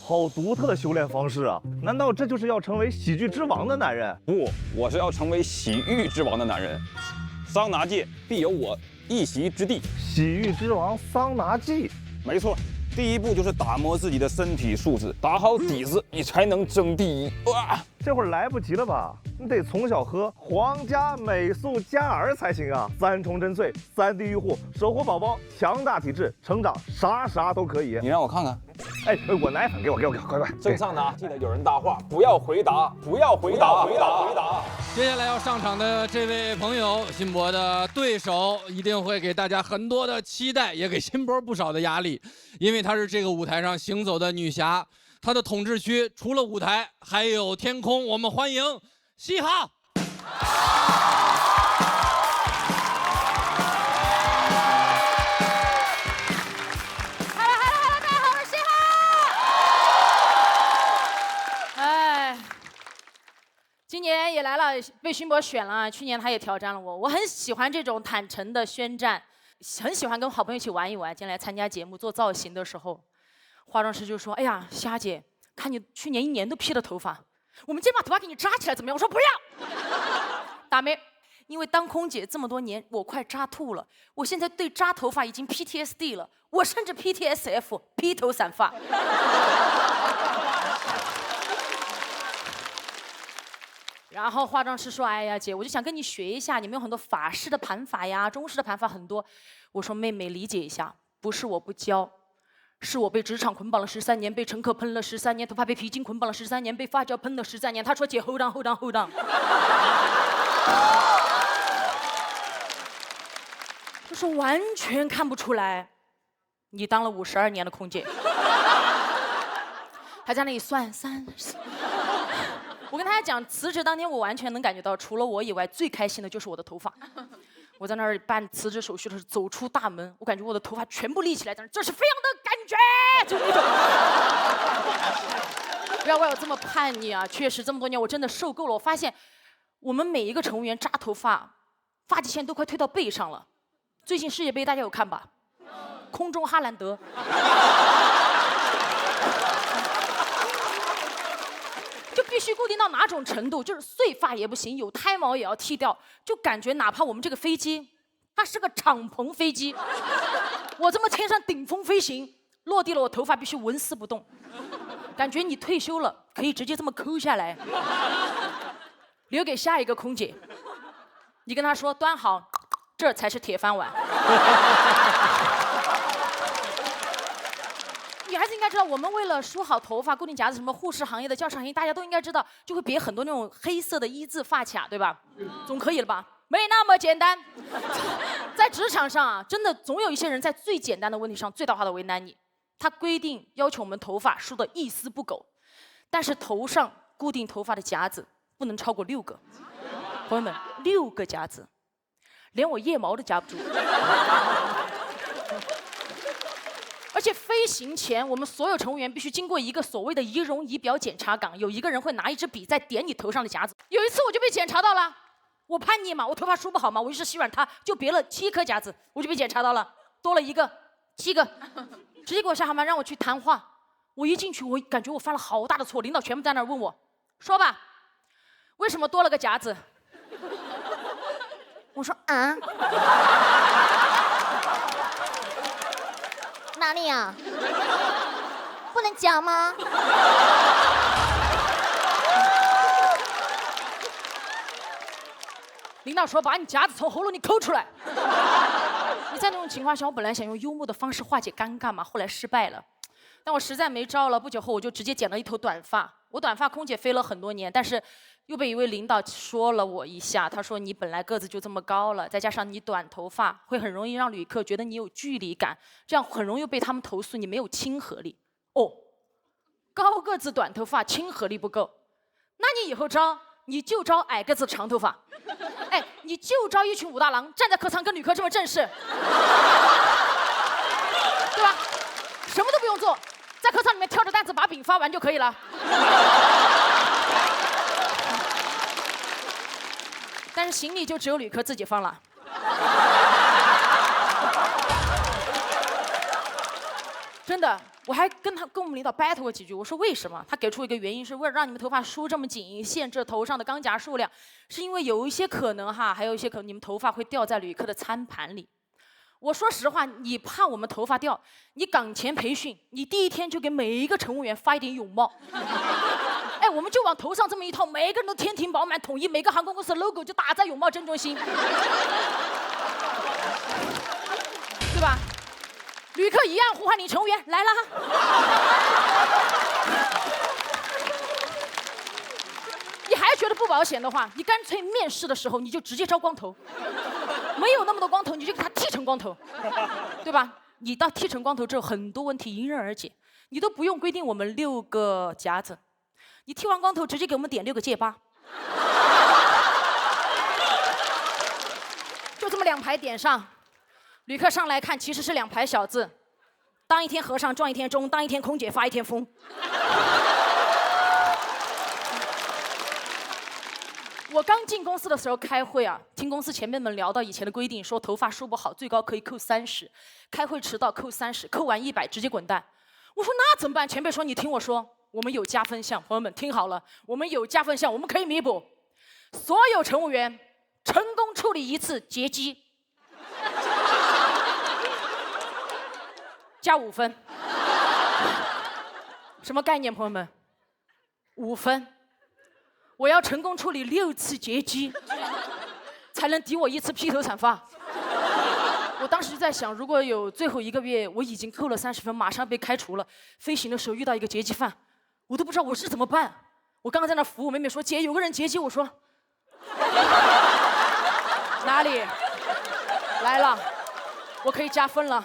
好独特的修炼方式啊！难道这就是要成为喜剧之王的男人？不，我是要成为洗浴之王的男人。桑拿界必有我一席之地。洗浴之王桑拿记，没错。第一步就是打磨自己的身体素质，打好底子，你才能争第一。哇，这会儿来不及了吧？你得从小喝皇家美素佳儿才行啊！3重真萃，3D 愈护，守护宝宝强大体质，成长啥都可以。你让我看看。哎，我奶粉给我，快！正上拿，记得有人搭话，不要回答。接下来要上场的这位朋友，辛博的对手，一定会给大家很多的期待，也给辛博不少的压力，因为她是这个舞台上行走的女侠。她的统治区除了舞台，还有天空。我们欢迎嘻哈。今年也来了，被勋博选了。去年他也挑战了我，我很喜欢这种坦诚的宣战，很喜欢跟好朋友一起玩一玩。今天来参加节目做造型的时候，化妆师就说：“哎呀，虾姐，看你去年1年都披了头发，我们今天把头发给你扎起来怎么样？”我说不要，大妹，因为当空姐这么多年，我快扎吐了。我现在对扎头发已经 PTSD 了，我甚至 PTSF 披头散发。然后化妆师说：“哎呀，姐，我就想跟你学一下，你们有很多法式的盘法呀，中式的盘法很多。”我说：“妹妹，理解一下，不是我不教，是我被职场捆绑了13年，被乘客喷了13年，头发被皮筋捆绑了13年，被发胶喷了13年。”他说：“姐 ，hold on。”他说完全看不出来，你当了52年的空姐。还在那里算30。我跟大家讲，辞职当天我完全能感觉到，除了我以外，最开心的就是我的头发。我在那儿办辞职手续的时候，走出大门，我感觉我的头发全部立起来，这是飞扬的感觉，就那种。不要怪我这么叛逆啊！确实这么多年我真的受够了。我发现我们每一个乘务员扎头发，发际线都快推到背上了。最近世界杯大家有看吧？空中哈兰德。就必须固定到哪种程度，就是碎发也不行，有胎毛也要剃掉，就感觉哪怕我们这个飞机，它是个敞篷飞机，我这么天上顶风飞行，落地了我头发必须纹丝不动，感觉你退休了可以直接这么抠下来，留给下一个空姐，你跟她说端好，这才是铁饭碗。该知道，我们为了梳好头发、固定夹子，什么护士行业的、教师行业，大家都应该知道，就会别很多那种黑色的一字发卡，对吧？总可以了吧？没那么简单。在职场上啊，真的总有一些人在最简单的问题上最大化的为难你。他规定要求我们头发梳得一丝不苟，但是头上固定头发的夹子不能超过6个。朋友们，6个夹子，连我腋毛都夹不住。而且飞行前，我们所有乘务员必须经过一个所谓的仪容仪表检查岗，有一个人会拿一支笔在点你头上的夹子。有一次我就被检查到了，我叛逆嘛，我头发梳不好嘛，我于是洗软它就别了7颗夹子，我就被检查到了，多了一个，7个，直接给我下航班让我去谈话。我一进去，我感觉我犯了好大的错，领导全部在那儿问我，说吧，为什么多了个夹子？我说啊。哪里呀？不能讲吗？领导说把你夹子从喉咙里抠出来。你在那种情况下，我本来想用幽默的方式化解尴尬嘛，后来失败了。但我实在没招了，不久后我就直接剪了一头短发。我短发空姐飞了很多年，但是又被一位领导说了我一下，他说你本来个子就这么高了，再加上你短头发，会很容易让旅客觉得你有距离感，这样很容易被他们投诉你没有亲和力。哦，高个子短头发亲和力不够，那你以后招你就招矮个子长头发，哎，你就招一群武大郎站在客舱跟旅客这么正式，对吧？什么都不用做，在客舱里面挑着担子把饼发完就可以了。但是行李就只有旅客自己放了。真的，我还跟我们领导 battle 过几句，我说为什么？他给出一个原因，是为了让你们头发梳这么紧，限制头上的钢夹数量，是因为有一些可能哈，还有一些可能你们头发会掉在旅客的餐盘里。我说实话，你怕我们头发掉，你岗前培训，你第1天就给每一个乘务员发一顶泳帽。哎，我们就往头上这么一套，每一个人都天庭饱满，统一每个航空公司的 logo 就打在泳帽正中心，对吧？旅客一样呼唤你乘务员来啦。你还觉得不保险的话，你干脆面试的时候你就直接招光头，没有那么多光头，你就给他剃成光头，对吧？你到剃成光头之后，很多问题迎刃而解，你都不用规定我们6个夹子。你剃完光头，直接给我们点6个戒疤，就这么2排点上。旅客上来看，其实是2排小字，当一天和尚撞一天钟，当一天空姐发一天疯。我刚进公司的时候开会啊，听公司前辈们聊到以前的规定，说头发梳不好最高可以扣30，开会迟到扣30，扣完100直接滚蛋。我说那怎么办？前辈说你听我说。我们有加分项，朋友们听好了，我们有加分项，我们可以弥补。所有乘务员成功处理1次劫机，加5分。什么概念，朋友们？5分。我要成功处理6次劫机，才能抵我1次披头散发。我当时就在想，如果有最后1个月我已经扣了30分，马上被开除了，飞行的时候遇到一个劫机犯。我都不知道我是怎么办。我刚刚在那服务，妹妹说姐有个人劫机，我说哪里来了，我可以加分了。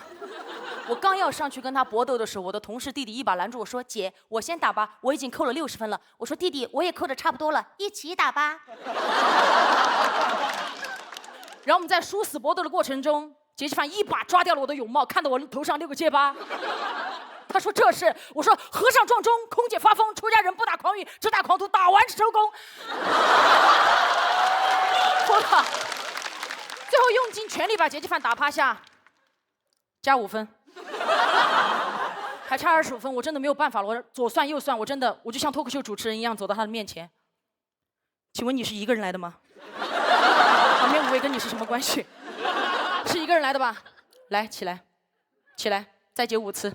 我刚要上去跟他搏斗的时候，我的同事弟弟一把拦住我说姐我先打吧，我已经扣了60分了。我说弟弟我也扣的差不多了，一起打吧。然后我们在殊死搏斗的过程中，劫机犯一把抓掉了我的泳帽，看到我头上6个戒疤。他说这是，我说和尚撞钟，空姐发疯，出家人不打诳语，只打诳徒，打完收工。疯了，最后用尽全力把劫机犯打趴下，加5分，还差25分，我真的没有办法了，我左算右算，我就像脱口秀主持人一样走到他的面前。请问你是一个人来的吗？旁边5位跟你是什么关系？是一个人来的吧？来，起来，起来，再劫5次。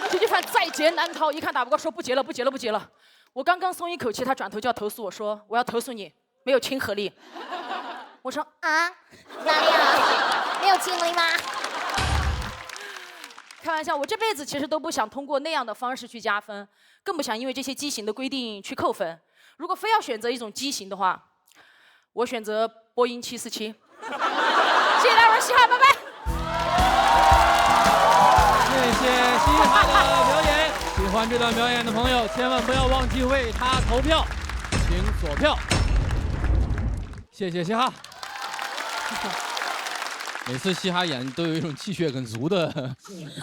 劫机犯在劫难逃，一看打不过，说不劫了，不劫了，不劫了。我刚刚松一口气，他转头就要投诉我说，我要投诉你没有亲和力。我说啊，哪里啊？没有亲和力吗？开玩笑，我这辈子其实都不想通过那样的方式去加分，更不想因为这些畸形的规定去扣分。如果非要选择一种畸形的话，我选择波音747。谢谢大伙，嘻哈，拜拜。谢谢嘻哈的表演，喜欢这段表演的朋友，千万不要忘记为他投票，请锁票。谢谢嘻哈。每次嘻哈演都有一种气血很足的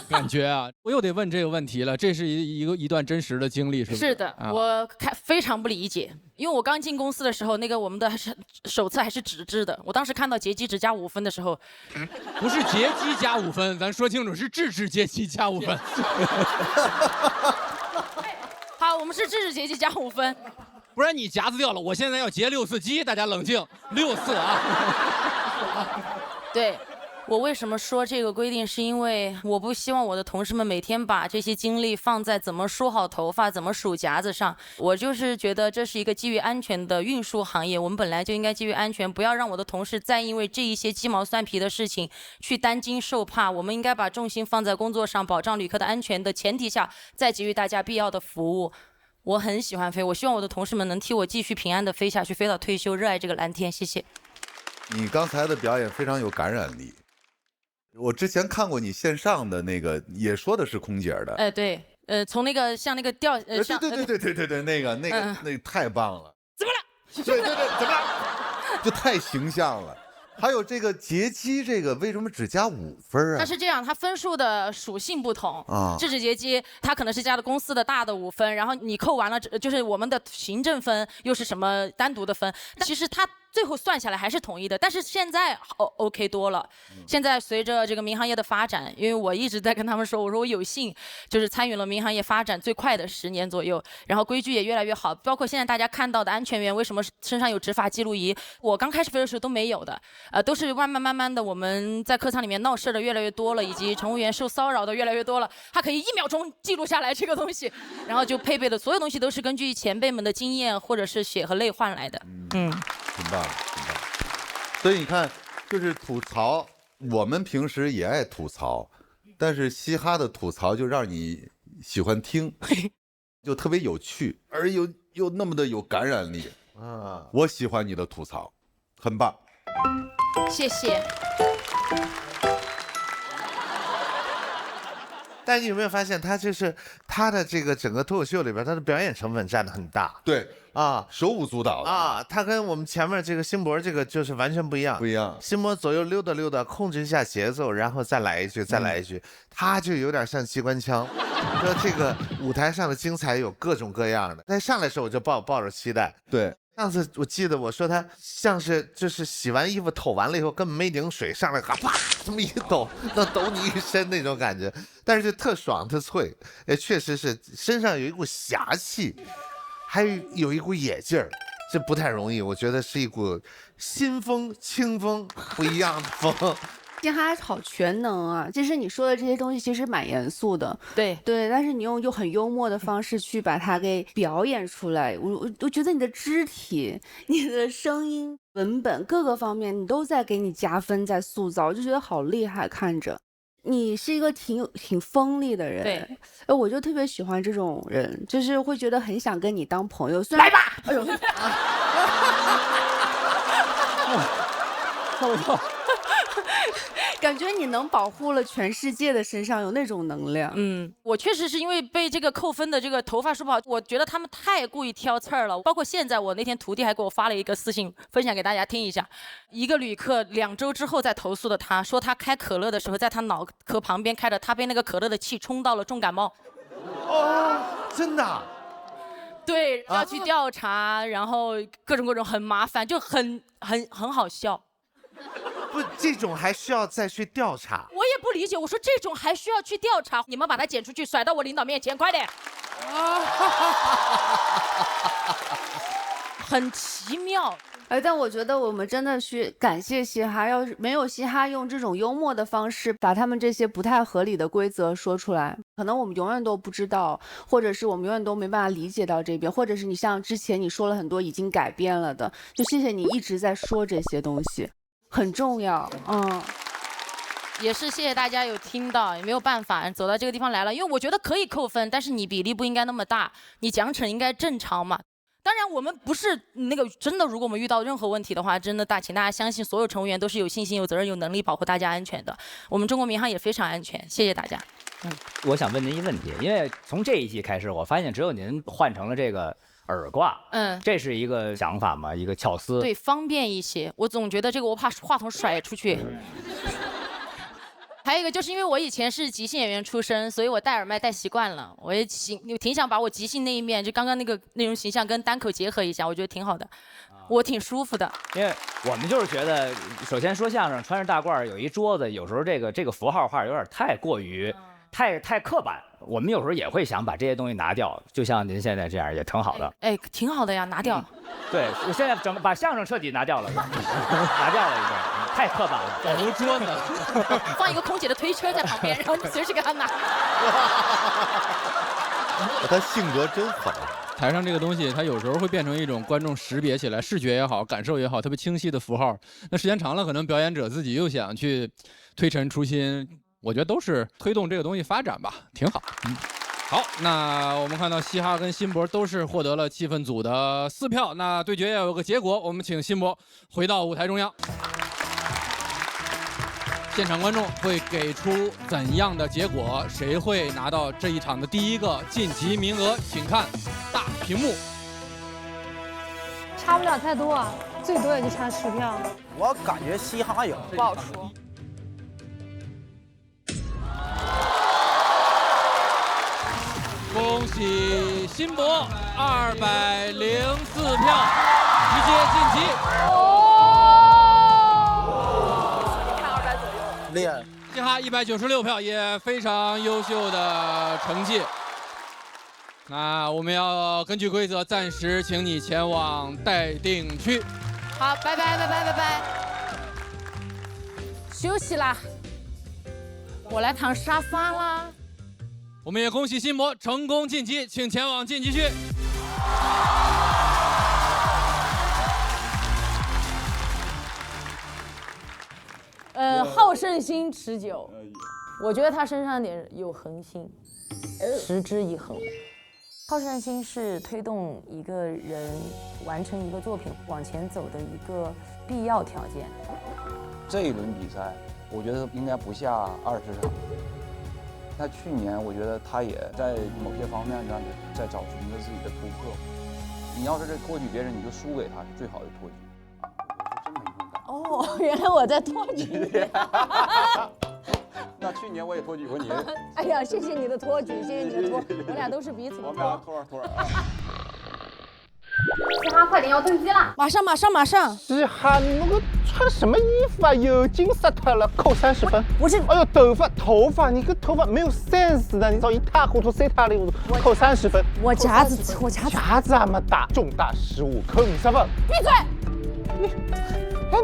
感觉啊！我又得问这个问题了，这是一段真实的经历，是不是？是的，啊、我非常不理解，因为我刚进公司的时候，那个我们的手册还是纸质的，我当时看到结基只加5分的时候，不是结基加5分，咱说清楚是智齿结基加5分。好，我们是智齿结基加5分。不然你夹子掉了，我现在要结6次基，大家冷静，6次啊！对。我为什么说这个规定，是因为我不希望我的同事们每天把这些精力放在怎么梳好头发、怎么数夹子上。我就是觉得这是一个基于安全的运输行业，我们本来就应该基于安全，不要让我的同事再因为这一些鸡毛蒜皮的事情去担惊受怕。我们应该把重心放在工作上，保障旅客的安全的前提下，再给予大家必要的服务。我很喜欢飞，我希望我的同事们能替我继续平安的飞下去，飞到退休，热爱这个蓝天。谢谢。你刚才的表演非常有感染力。我之前看过你线上的那个，也说的是空姐的。对，从那个像那个吊，对，那个太棒了。怎么了？对，怎么了？就太形象了。还有这个结基，这个为什么只加5分啊？它是这样，它分数的属性不同啊。智齿结基它可能是加了公司的大的5分，然后你扣完了，就是我们的行政分又是什么单独的分，其实它最后算下来还是统一的。但是现在OK 多了。现在随着这个民航业的发展，因为我一直在跟他们说，我说我有幸就是参与了民航业发展最快的10年左右，然后规矩也越来越好，包括现在大家看到的安全员为什么身上有执法记录仪，我刚开始飞的时候都没有的。都是慢慢的，我们在客舱里面闹事的越来越多了，以及乘务员受骚扰的越来越多了，他可以1秒钟记录下来这个东西，然后就配备的所有东西都是根据前辈们的经验或者是血和泪换来的。挺棒。所以你看，就是吐槽，我们平时也爱吐槽，但是嘻哈的吐槽就让你喜欢听，就特别有趣，而又那么的有感染力啊！我喜欢你的吐槽，很棒。谢谢。但你有没有发现，他的这个整个脱口秀里边，他的表演成分占得很大。对啊，手舞足蹈啊，他跟我们前面这个辛博这个就是完全不一样。不一样，辛博左右溜达溜达，控制一下节奏，然后再来一句，再来一句，他就有点像机关枪。说这个舞台上的精彩有各种各样的，他上来的时候我就抱着期待。对。上次我记得我说他像是就是洗完衣服抖完了以后根本没拧水，上来啪这么一抖，能抖你一身那种感觉，但是就特爽特脆，也确实是身上有一股侠气，还有一股野劲儿，这不太容易，我觉得是一股新风清风不一样的风。嘻哈好全能啊！其实你说的这些东西其实蛮严肃的，对，但是你用很幽默的方式去把它给表演出来。我觉得你的肢体、你的声音、文本各个方面，你都在给你加分，在塑造，我就觉得好厉害。看着你是一个挺锋利的人，对，我就特别喜欢这种人，就是会觉得很想跟你当朋友。来吧！哎呦！感觉你能保护了全世界的身上有那种能量。我确实是因为被这个扣分的这个头发梳不好，我觉得他们太故意挑刺儿了。包括现在，我那天徒弟还给我发了一个私信，分享给大家听一下。一个旅客2周之后再投诉的他，说他开可乐的时候，在他脑壳旁边开着，他被那个可乐的气冲到了重感冒。哦，真的？对，要去调查，然后各种很麻烦，就很好笑。不，这种还需要再去调查？我也不理解，我说这种还需要去调查？你们把它剪出去，甩到我领导面前，快点！很奇妙。但我觉得我们真的去感谢嘻哈，要是没有嘻哈用这种幽默的方式把他们这些不太合理的规则说出来，可能我们永远都不知道，或者是我们永远都没办法理解到这边，或者是你像之前你说了很多已经改变了的，就谢谢你一直在说这些东西，很重要。也是谢谢大家有听到，也没有办法走到这个地方来了，因为我觉得可以扣分，但是你比例不应该那么大，你奖惩应该正常嘛。当然，我们不是那个真的，如果我们遇到任何问题的话，真的请大家相信，所有乘务员都是有信心、有责任、有能力保护大家安全的。我们中国民航也非常安全，谢谢大家。我想问您一个问题，因为从这一季开始，我发现只有您换成了这个耳挂，这是一个想法吗？一个巧思？对，方便一些。我总觉得这个我怕话筒甩出去。还有一个就是因为我以前是即兴演员出身，所以我戴耳麦戴习惯了。我也挺想把我即兴那一面，就刚刚那个内容形象跟单口结合一下，我觉得挺好的，我挺舒服的。因为我们就是觉得，首先说相声穿着大褂有一桌子，有时候这个符号化有点太过于太刻板。我们有时候也会想把这些东西拿掉，就像您现在这样也挺好的。哎，挺好的呀，拿掉。对，我现在把相声彻底拿掉了，拿掉了一个，太刻板了，保留桌子，放一个空姐的推车在旁边，然后你随时给他拿。他性格真好。台上这个东西，它有时候会变成一种观众识别起来，视觉也好，感受也好，特别清晰的符号。那时间长了，可能表演者自己又想去推陈出新。我觉得都是推动这个东西发展吧，挺好。好，那我们看到嘻哈跟辛博都是获得了气氛组的4票，那对决要有个结果，我们请辛博回到舞台中央。现场观众会给出怎样的结果？谁会拿到这一场的第一个晋级名额？请看大屏幕。差不了太多啊，最多也就差10票。我感觉嘻哈有，不好说。恭喜辛博204票，直接晋级。厉害！嘻哈196票，也非常优秀的成绩。那我们要根据规则，暂时请你前往待定区。好，拜拜拜拜拜拜。休息啦，我来躺沙发啦。我们也恭喜辛博成功晋级，请前往晋级区。好胜心持久，我觉得他身上有恒心，持之以恒。好胜心是推动一个人完成一个作品往前走的一个必要条件。这一轮比赛，我觉得应该不下20场。那去年我觉得他也在某些方面上在找寻着自己的突破。你要是这托举别人，你就输给他是最好的托举。哦，原来我在托举你。那去年我也托举过你。哎呀，谢谢你的托举，谢谢你的托，我俩都是彼此的托。我们俩托。嘻哈，快点要登机啦！马上！嘻哈，你那个穿什么衣服啊？有金色特了，扣30分。不是，哎呦，头发，你个头发没有 sense 的，你找一塌糊涂，塞塌里糊涂，扣30分。我夹子这么大，重大失误，扣50分。闭嘴！你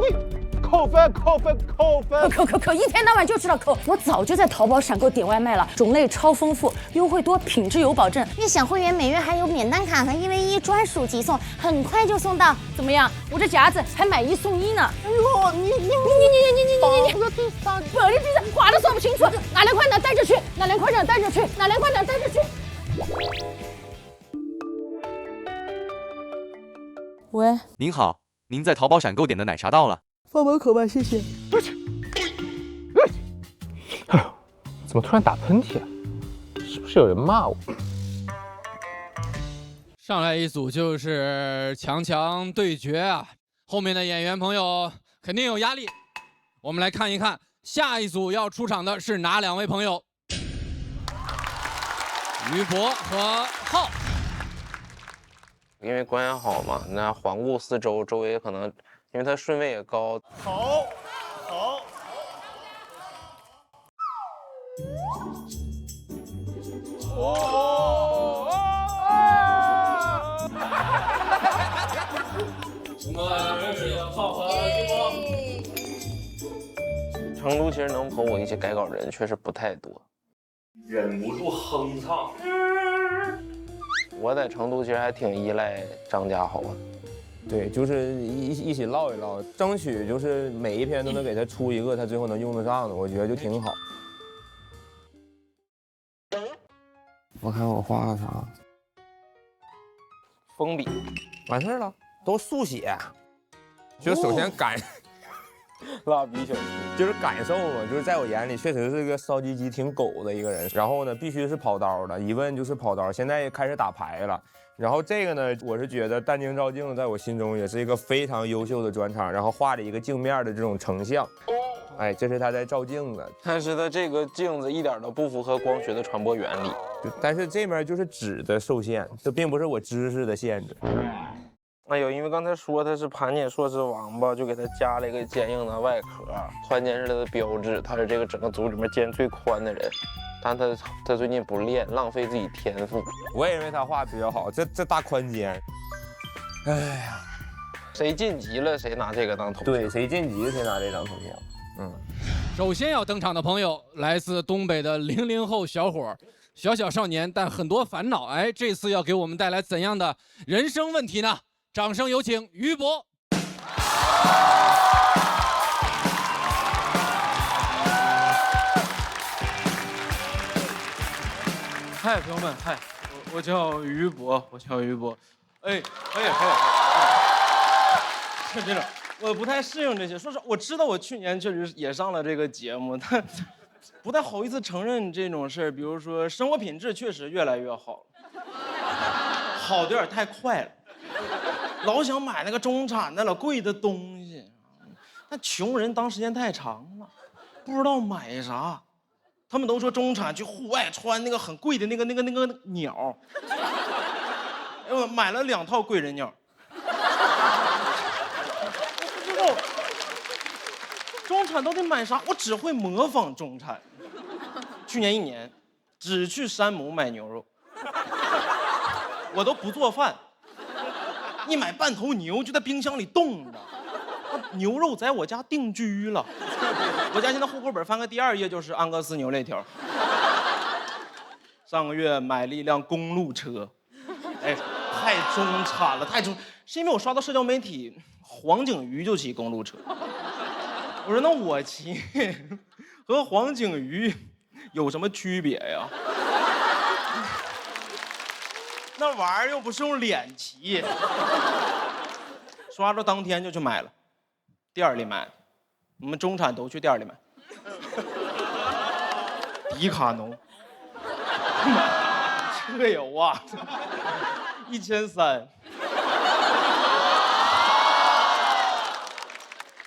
扣分，一天到晚就知道扣。我早就在淘宝闪购点外卖了，种类超丰富，优惠多，品质有保证。悦享会员每月还有免单卡和1v1专属寄送，很快就送到。怎么样？我这夹子还买1送1呢。哎呦，你，不要闭嘴，话都说不清楚。哪连快点带着去，哪连快点带着去。喂，您好，您在淘宝闪购点的奶茶到了。放门口吧，谢谢。哎呦，怎么突然打喷嚏了？是不是有人骂我？上来一组就是强对决啊！后面的演员朋友肯定有压力。我们来看一看下一组要出场的是哪2位朋友？于博和浩。因为关系好嘛，那环顾四周，周围可能因为他顺位也高。好。成都其实能和我一起改稿的人确实不太多，忍不住哼唱。我在成都其实还挺依赖张家豪的，对，就是一起唠一唠，争取就是每一篇都能给他出一个他最后能用得上的，我觉得就挺好。我看我画个啥？封笔，完事了，都速写。就首先蜡笔小新就是感受嘛，就是在我眼里确实是个烧鸡鸡挺狗的一个人。然后呢，必须是跑刀的，一问就是跑刀。现在开始打牌了。然后这个呢，我是觉得但丁照镜在我心中也是一个非常优秀的专场。然后画了一个镜面的这种成像，哎，这是他在照镜子。但是它这个镜子一点都不符合光学的传播原理。但是这面就是纸的受限，这并不是我知识的限制。哎呦，因为刚才说他是盘锦硕士王八，就给他加了一个坚硬的外壳，宽肩是他的标志，他是这个整个组里面肩最宽的人。但他最近不练，浪费自己天赋。我也认为他画比较好，这大宽肩。哎呀，谁晋级了谁拿这个当头像。对，谁晋级谁拿这张头像。嗯，首先要登场的朋友来自东北的00后小伙，小少年，但很多烦恼。哎，这次要给我们带来怎样的人生问题呢？掌声有请于博。嗨，朋友们，嗨，我叫于博，哎，可以，真的，我不太适应这些。说实话，我知道我去年确实也上了这个节目，但不太好意思承认这种事儿。比如说，生活品质确实越来越好，好的有点太快了，老想买那个中产的老贵的东西，但穷人当时间太长了，不知道买啥。他们都说中产去户外穿那个很贵的那个鸟，我买了2套贵人鸟。我不知道中产到底买啥，我只会模仿中产。去年1年，只去山姆买牛肉，我都不做饭，一买半头牛就在冰箱里冻着，牛肉在我家定居了。我家现在户口本翻个第2页就是安格斯牛肋条。上个月买了一辆公路车，哎，太中产了，是因为我刷到社交媒体，黄景瑜就骑公路车。我说那我骑和黄景瑜有什么区别呀？那玩意儿又不是用脸骑。刷着当天就去买了，店里买。我们中产都去店里买。迪卡侬，车油啊，1300，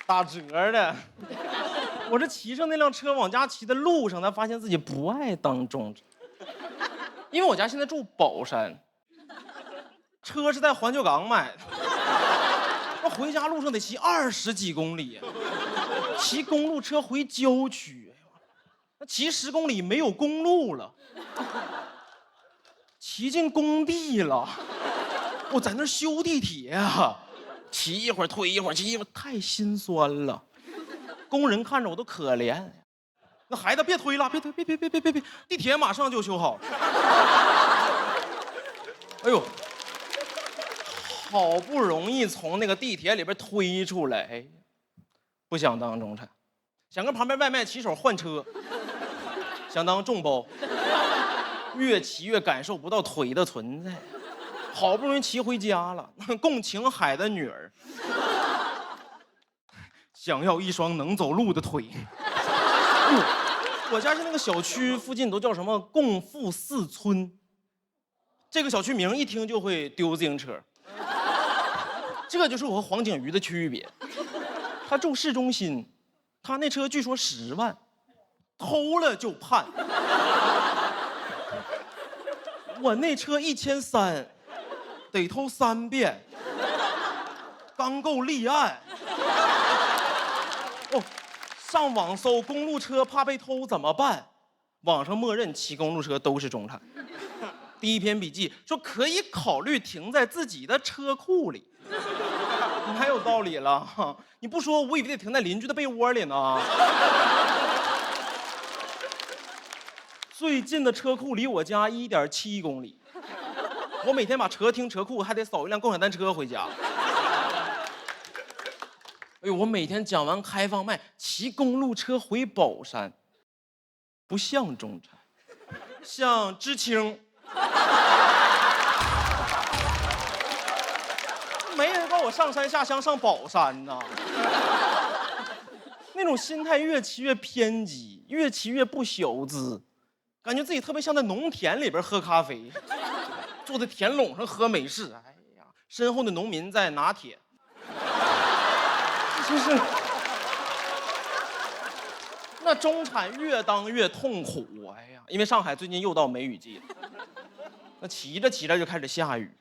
打折的。我这骑上那辆车往家骑的路上，才发现自己不爱当中产，因为我家现在住宝山，车是在环球港买的，那回家路上得骑20几公里。骑公路车回郊区，那骑10公里没有公路了，骑进工地了，我在那修地铁啊，骑一会儿推一会儿，骑一会儿，太心酸了。工人看着我都可怜，那孩子别推了，别，地铁马上就修好了。哎呦，好不容易从那个地铁里边推出来，哎。不想当中产，想跟旁边外卖骑手换车，想当众包，越骑越感受不到腿的存在，好不容易骑回家了，共情海的女儿，想要一双能走路的腿。我家是那个小区附近都叫什么共富4村，这个小区名一听就会丢自行车，这就是我和黄景瑜的区别。他住市中心，他那车据说10万，偷了就判。我那车1300，得偷3遍，刚够立案。哦，上网搜公路车怕被偷怎么办？网上默认骑公路车都是中产。第一篇笔记说可以考虑停在自己的车库里。太有道理了，你不说我以为得停在邻居的被窝里呢。最近的车库离我家1.7公里，我每天把车停车库还得扫一辆共享单车回家。哎呦，我每天讲完开放麦，骑公路车回宝山，不像中产，像知青。没人管我上山下乡上宝山呐。那种心态越骑越偏激，越骑越不小资，感觉自己特别像在农田里边喝咖啡，坐在田垄上喝美式。哎呀，身后的农民在拿铁。就是那中产越当越痛苦，哎呀，因为上海最近又到梅雨季了，那骑着骑着就开始下雨，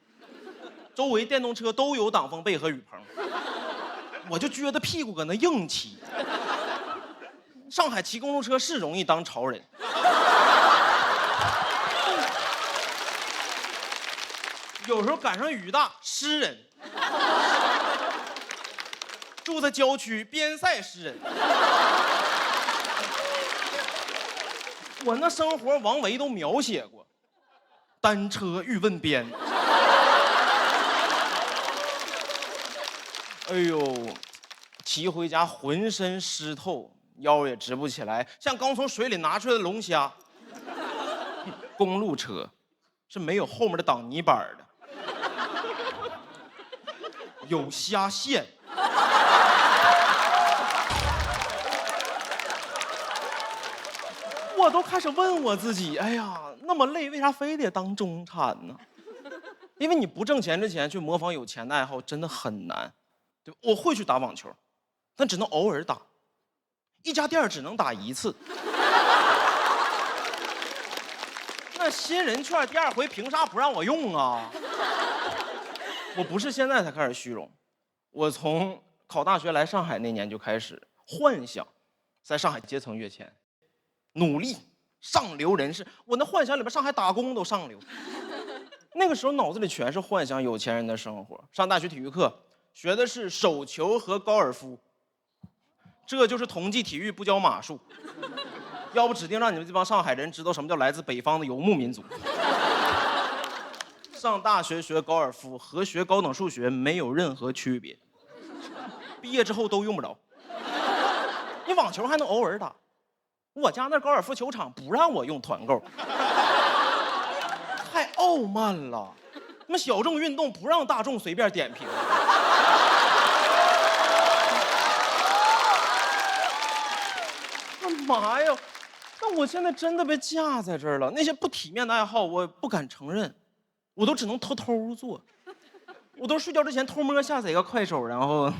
周围电动车都有挡风被和雨棚，我就撅着屁股搁那硬骑。上海骑公路车是容易当潮人，有时候赶上雨大湿人。住在郊区，边塞诗人。我那生活王维都描写过，单车欲问边。哎呦，骑回家浑身湿透，腰也直不起来，像刚从水里拿出来的龙虾。公路车是没有后面的挡泥板的，有虾线。我都开始问我自己，哎呀，那么累，为啥非得当中产呢？因为你不挣钱之前去模仿有钱的爱好真的很难，对吧？我会去打网球，但只能偶尔打，一家店只能打1次。那新人券第2回凭啥不让我用啊？我不是现在才开始虚荣，我从考大学来上海那年就开始幻想在上海阶层跃迁。努力上流人士，我那幻想里边上海打工都上流。那个时候脑子里全是幻想有钱人的生活。上大学体育课学的是手球和高尔夫，这就是同济体育不教马术，要不指定让你们这帮上海人知道什么叫来自北方的游牧民族。上大学学高尔夫和学高等数学没有任何区别，毕业之后都用不着。你网球还能偶尔打。我家那高尔夫球场不让我用团购，太傲慢了。那么小众运动不让大众随便点评。妈呀！那我现在真的被架在这儿了。那些不体面的爱好，我不敢承认，我都只能偷偷做。我都睡觉之前偷摸下载一个快手，然后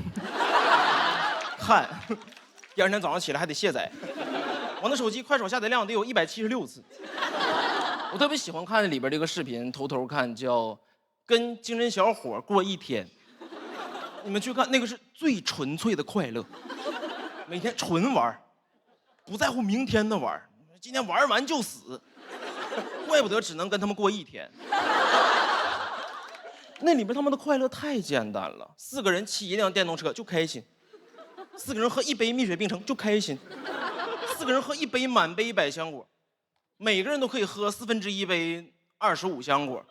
看，第2天早上起来还得卸载。我的手机快手下载量得有176次。我特别喜欢看里边这个视频，偷偷看，叫“跟精神小伙过一天”。你们去看，那个是最纯粹的快乐，每天纯玩，不在乎明天的玩，今天玩完就死，怪不得只能跟他们过1天。那里边他们的快乐太简单了，4个人骑一辆电动车就开心，4个人喝1杯蜜雪冰城就开心。4个人喝1杯满杯百香果，每个人都可以喝1/4杯25香果。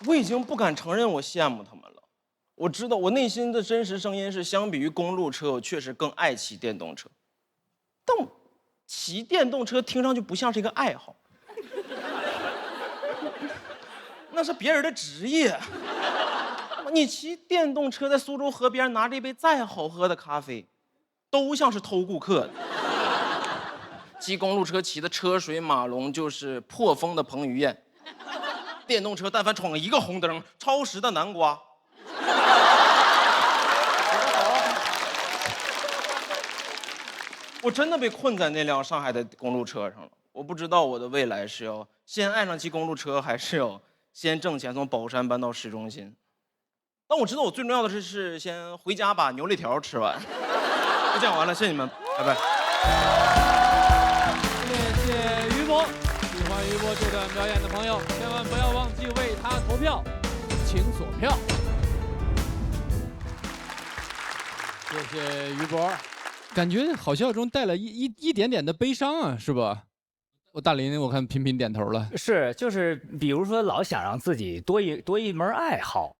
我已经不敢承认我羡慕他们了。我知道我内心的真实声音是，相比于公路车，我确实更爱骑电动车。但骑电动车听上去不像是一个爱好，那是别人的职业。你骑电动车在苏州河边拿着一杯再好喝的咖啡，都像是偷顾客的。骑公路车骑的车水马龙，就是破风的彭于晏。电动车但凡闯一个红灯，超时的南瓜。我真的被困在那辆上海的公路车上了。我不知道我的未来是要先爱上骑公路车，还是要先挣钱从宝山搬到市中心。但我知道我最重要的是先回家把牛肋条吃完。就讲完了，谢谢你们，拜拜。谢谢于博，喜欢于博这段表演的朋友，千万不要忘记为他投票，请锁票。谢谢于博，感觉好笑中带了一点点的悲伤啊，是吧？我大林，我看频频点头了。是，就是比如说老想让自己多一门爱好。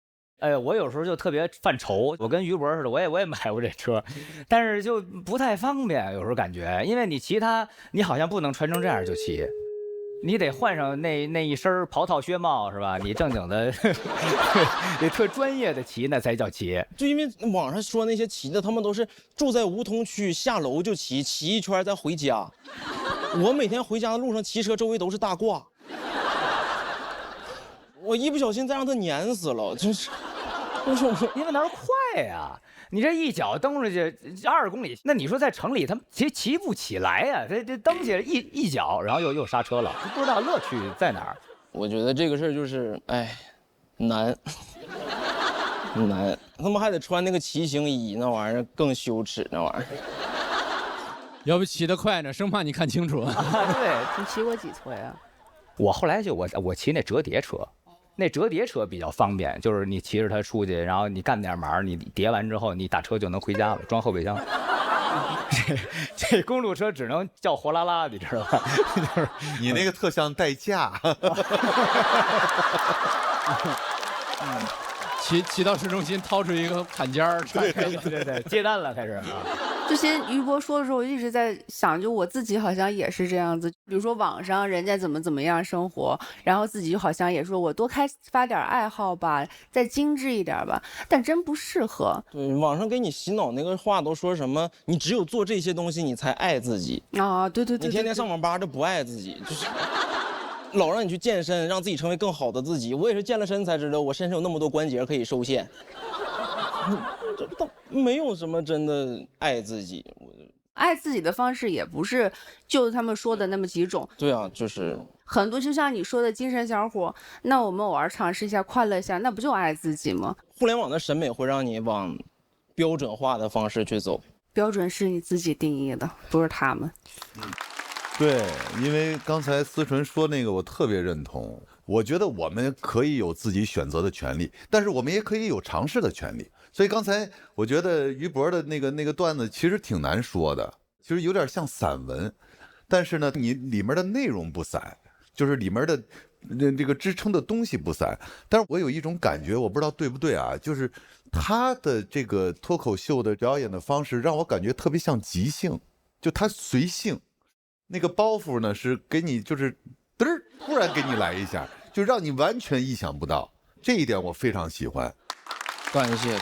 我有时候就特别犯愁，我跟于博似的，我也买过这车，但是就不太方便，有时候感觉，因为你骑它，你好像不能穿成这样就骑，你得换上那一身袍套靴帽是吧？你正经的得特专业的骑那才叫骑。就因为网上说那些骑的，他们都是住在梧桐区，下楼就骑一圈再回家。我每天回家的路上骑车，周围都是大挂，我一不小心再让它碾死了，真是。因为哪儿快呀？你这一脚蹬出去20公里，那你说在城里他们骑不起来呀？这蹬起来一脚，然后又刹车了，不知道乐趣在哪儿。我觉得这个事儿就是，难，难。他们还得穿那个骑行衣，那玩意儿更羞耻，那玩意儿。要不骑得快呢，生怕你看清楚。对，你骑过几回啊？我后来就我骑那折叠车。那折叠车比较方便，就是你骑着它出去，然后你干点忙，你叠完之后，你打车就能回家了，装后备箱。这公路车只能叫货拉拉，你知道吧？就是你那个特像代驾。骑到市中心，掏出一个坎肩儿，对，接单了开始啊。这些于博说的时候，我一直在想，就我自己好像也是这样子。比如说网上人家怎么样生活，然后自己好像也说我多开发点爱好吧，再精致一点吧，但真不适合。对，网上给你洗脑那个话都说什么，你只有做这些东西，你才爱自己啊！对，你天天上网吧就不爱自己，就是老让你去健身，让自己成为更好的自己。我也是健了身才知道，我身上有那么多关节可以受限。这倒没有什么真的爱自己，爱自己的方式也不是就他们说的那么几种。对啊，就是很多就像你说的精神小伙，那我们偶尔尝试一下，快乐一下，那不就爱自己吗？互联网的审美会让你往标准化的方式去走，标准是你自己定义的，不是他们。对，因为刚才思纯说那个，我特别认同。我觉得我们可以有自己选择的权利，但是我们也可以有尝试的权利。所以刚才我觉得于博的那个段子其实挺难说的，其实有点像散文，但是呢，你里面的内容不散，就是里面的这个支撑的东西不散。但是我有一种感觉，我不知道对不对啊，就是他的这个脱口秀的表演的方式让我感觉特别像即兴，就他随性。那个包袱呢是给你就是嘚儿突然给你来一下，就让你完全意想不到，这一点我非常喜欢。感谢。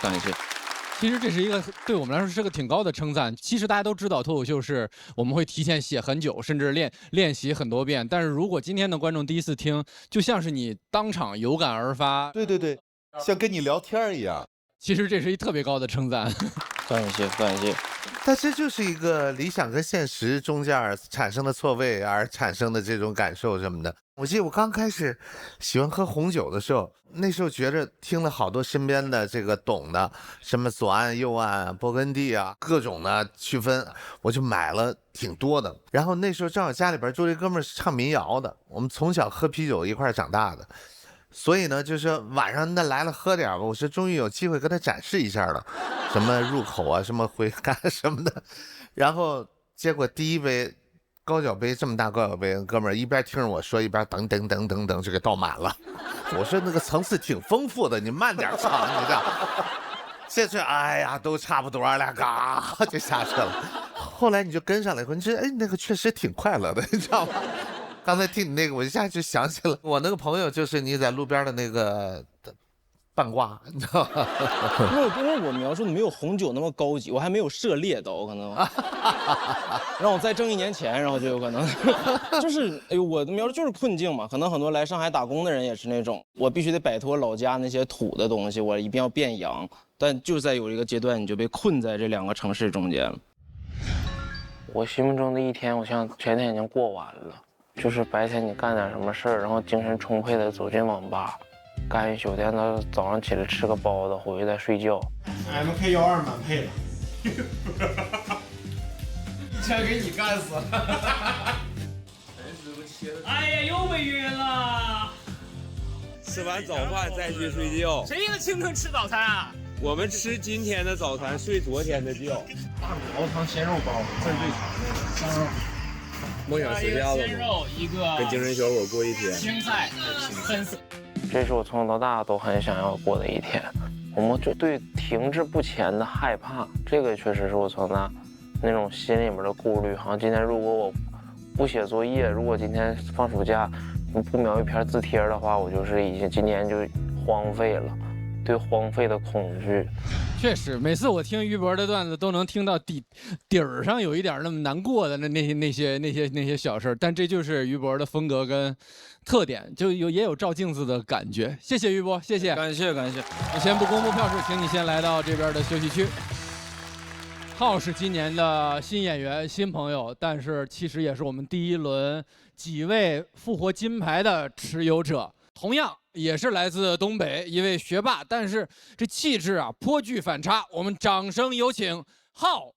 其实这是一个对我们来说是个挺高的称赞。其实大家都知道，脱口秀是我们会提前写很久，甚至练习很多遍。但是如果今天的观众第一次听，就像是你当场有感而发。对，像跟你聊天一样。其实这是一特别高的称赞。感谢。但这就是一个理想跟现实中间产生的错位而产生的这种感受什么的。我记得我刚开始喜欢喝红酒的时候，那时候觉着听了好多身边的这个懂的，什么左岸右岸勃艮第啊，各种的区分，我就买了挺多的。然后那时候正好家里边住了一哥们是唱民谣的，我们从小喝啤酒一块长大的，所以呢就是晚上那来了喝点吧，我是终于有机会跟他展示一下了，什么入口啊，什么回甘什么的。然后结果第一杯高脚杯，这么大高脚杯，哥们儿一边听着我说，一边等就给倒满了。我说那个层次挺丰富的，你慢点唱，你知道。这次哎呀都差不多了，嘎就下去了。后来你就跟上来以后，你说那个确实挺快乐的，你知道吗？刚才听你那个，我一下就想起了我那个朋友，就是你在路边的那个半挂，你知道吗？因为我描述的没有红酒那么高级，我还没有涉猎到，可能让我再挣1年钱，然后就有可能就是我的描述就是困境嘛。可能很多来上海打工的人也是那种，我必须得摆脱老家那些土的东西，我一定要变洋。但就在有一个阶段，你就被困在这2个城市中间了。我心目中的一天，我像前天已经过完了。就是白天你干点什么事儿，然后精神充沛的走进网吧，干一宿天，到早上起来吃个包子，回去再睡觉。MK12满配了，一枪给你干死了。哎呀，又没约了。吃完早饭再去睡觉。谁让清晨吃早餐啊？我们吃今天的早餐，睡昨天的觉。大骨熬汤鲜肉包，这是最长的香肉。梦想实现了鲜肉一个，跟精神小伙过一天。青菜粉丝。这是我从小到大都很想要过的一天。我们就对停滞不前的害怕，这个确实是我从那种心里面的顾虑。好像今天如果我不写作业，如果今天放暑假不描一篇字帖的话，我就是已经今年就荒废了，对荒废的恐惧。确实，每次我听于博的段子，都能听到底儿上有一点那么难过的那些小事儿，但这就是于博的风格跟特点，就也有照镜子的感觉。谢谢于博，谢谢，感谢。我先不公布票数，请你先来到这边的休息区。浩是今年的新演员、新朋友，但是其实也是我们第一轮几位复活金牌的持有者。同样也是来自东北一位学霸，但是这气质啊颇具反差。我们掌声有请浩。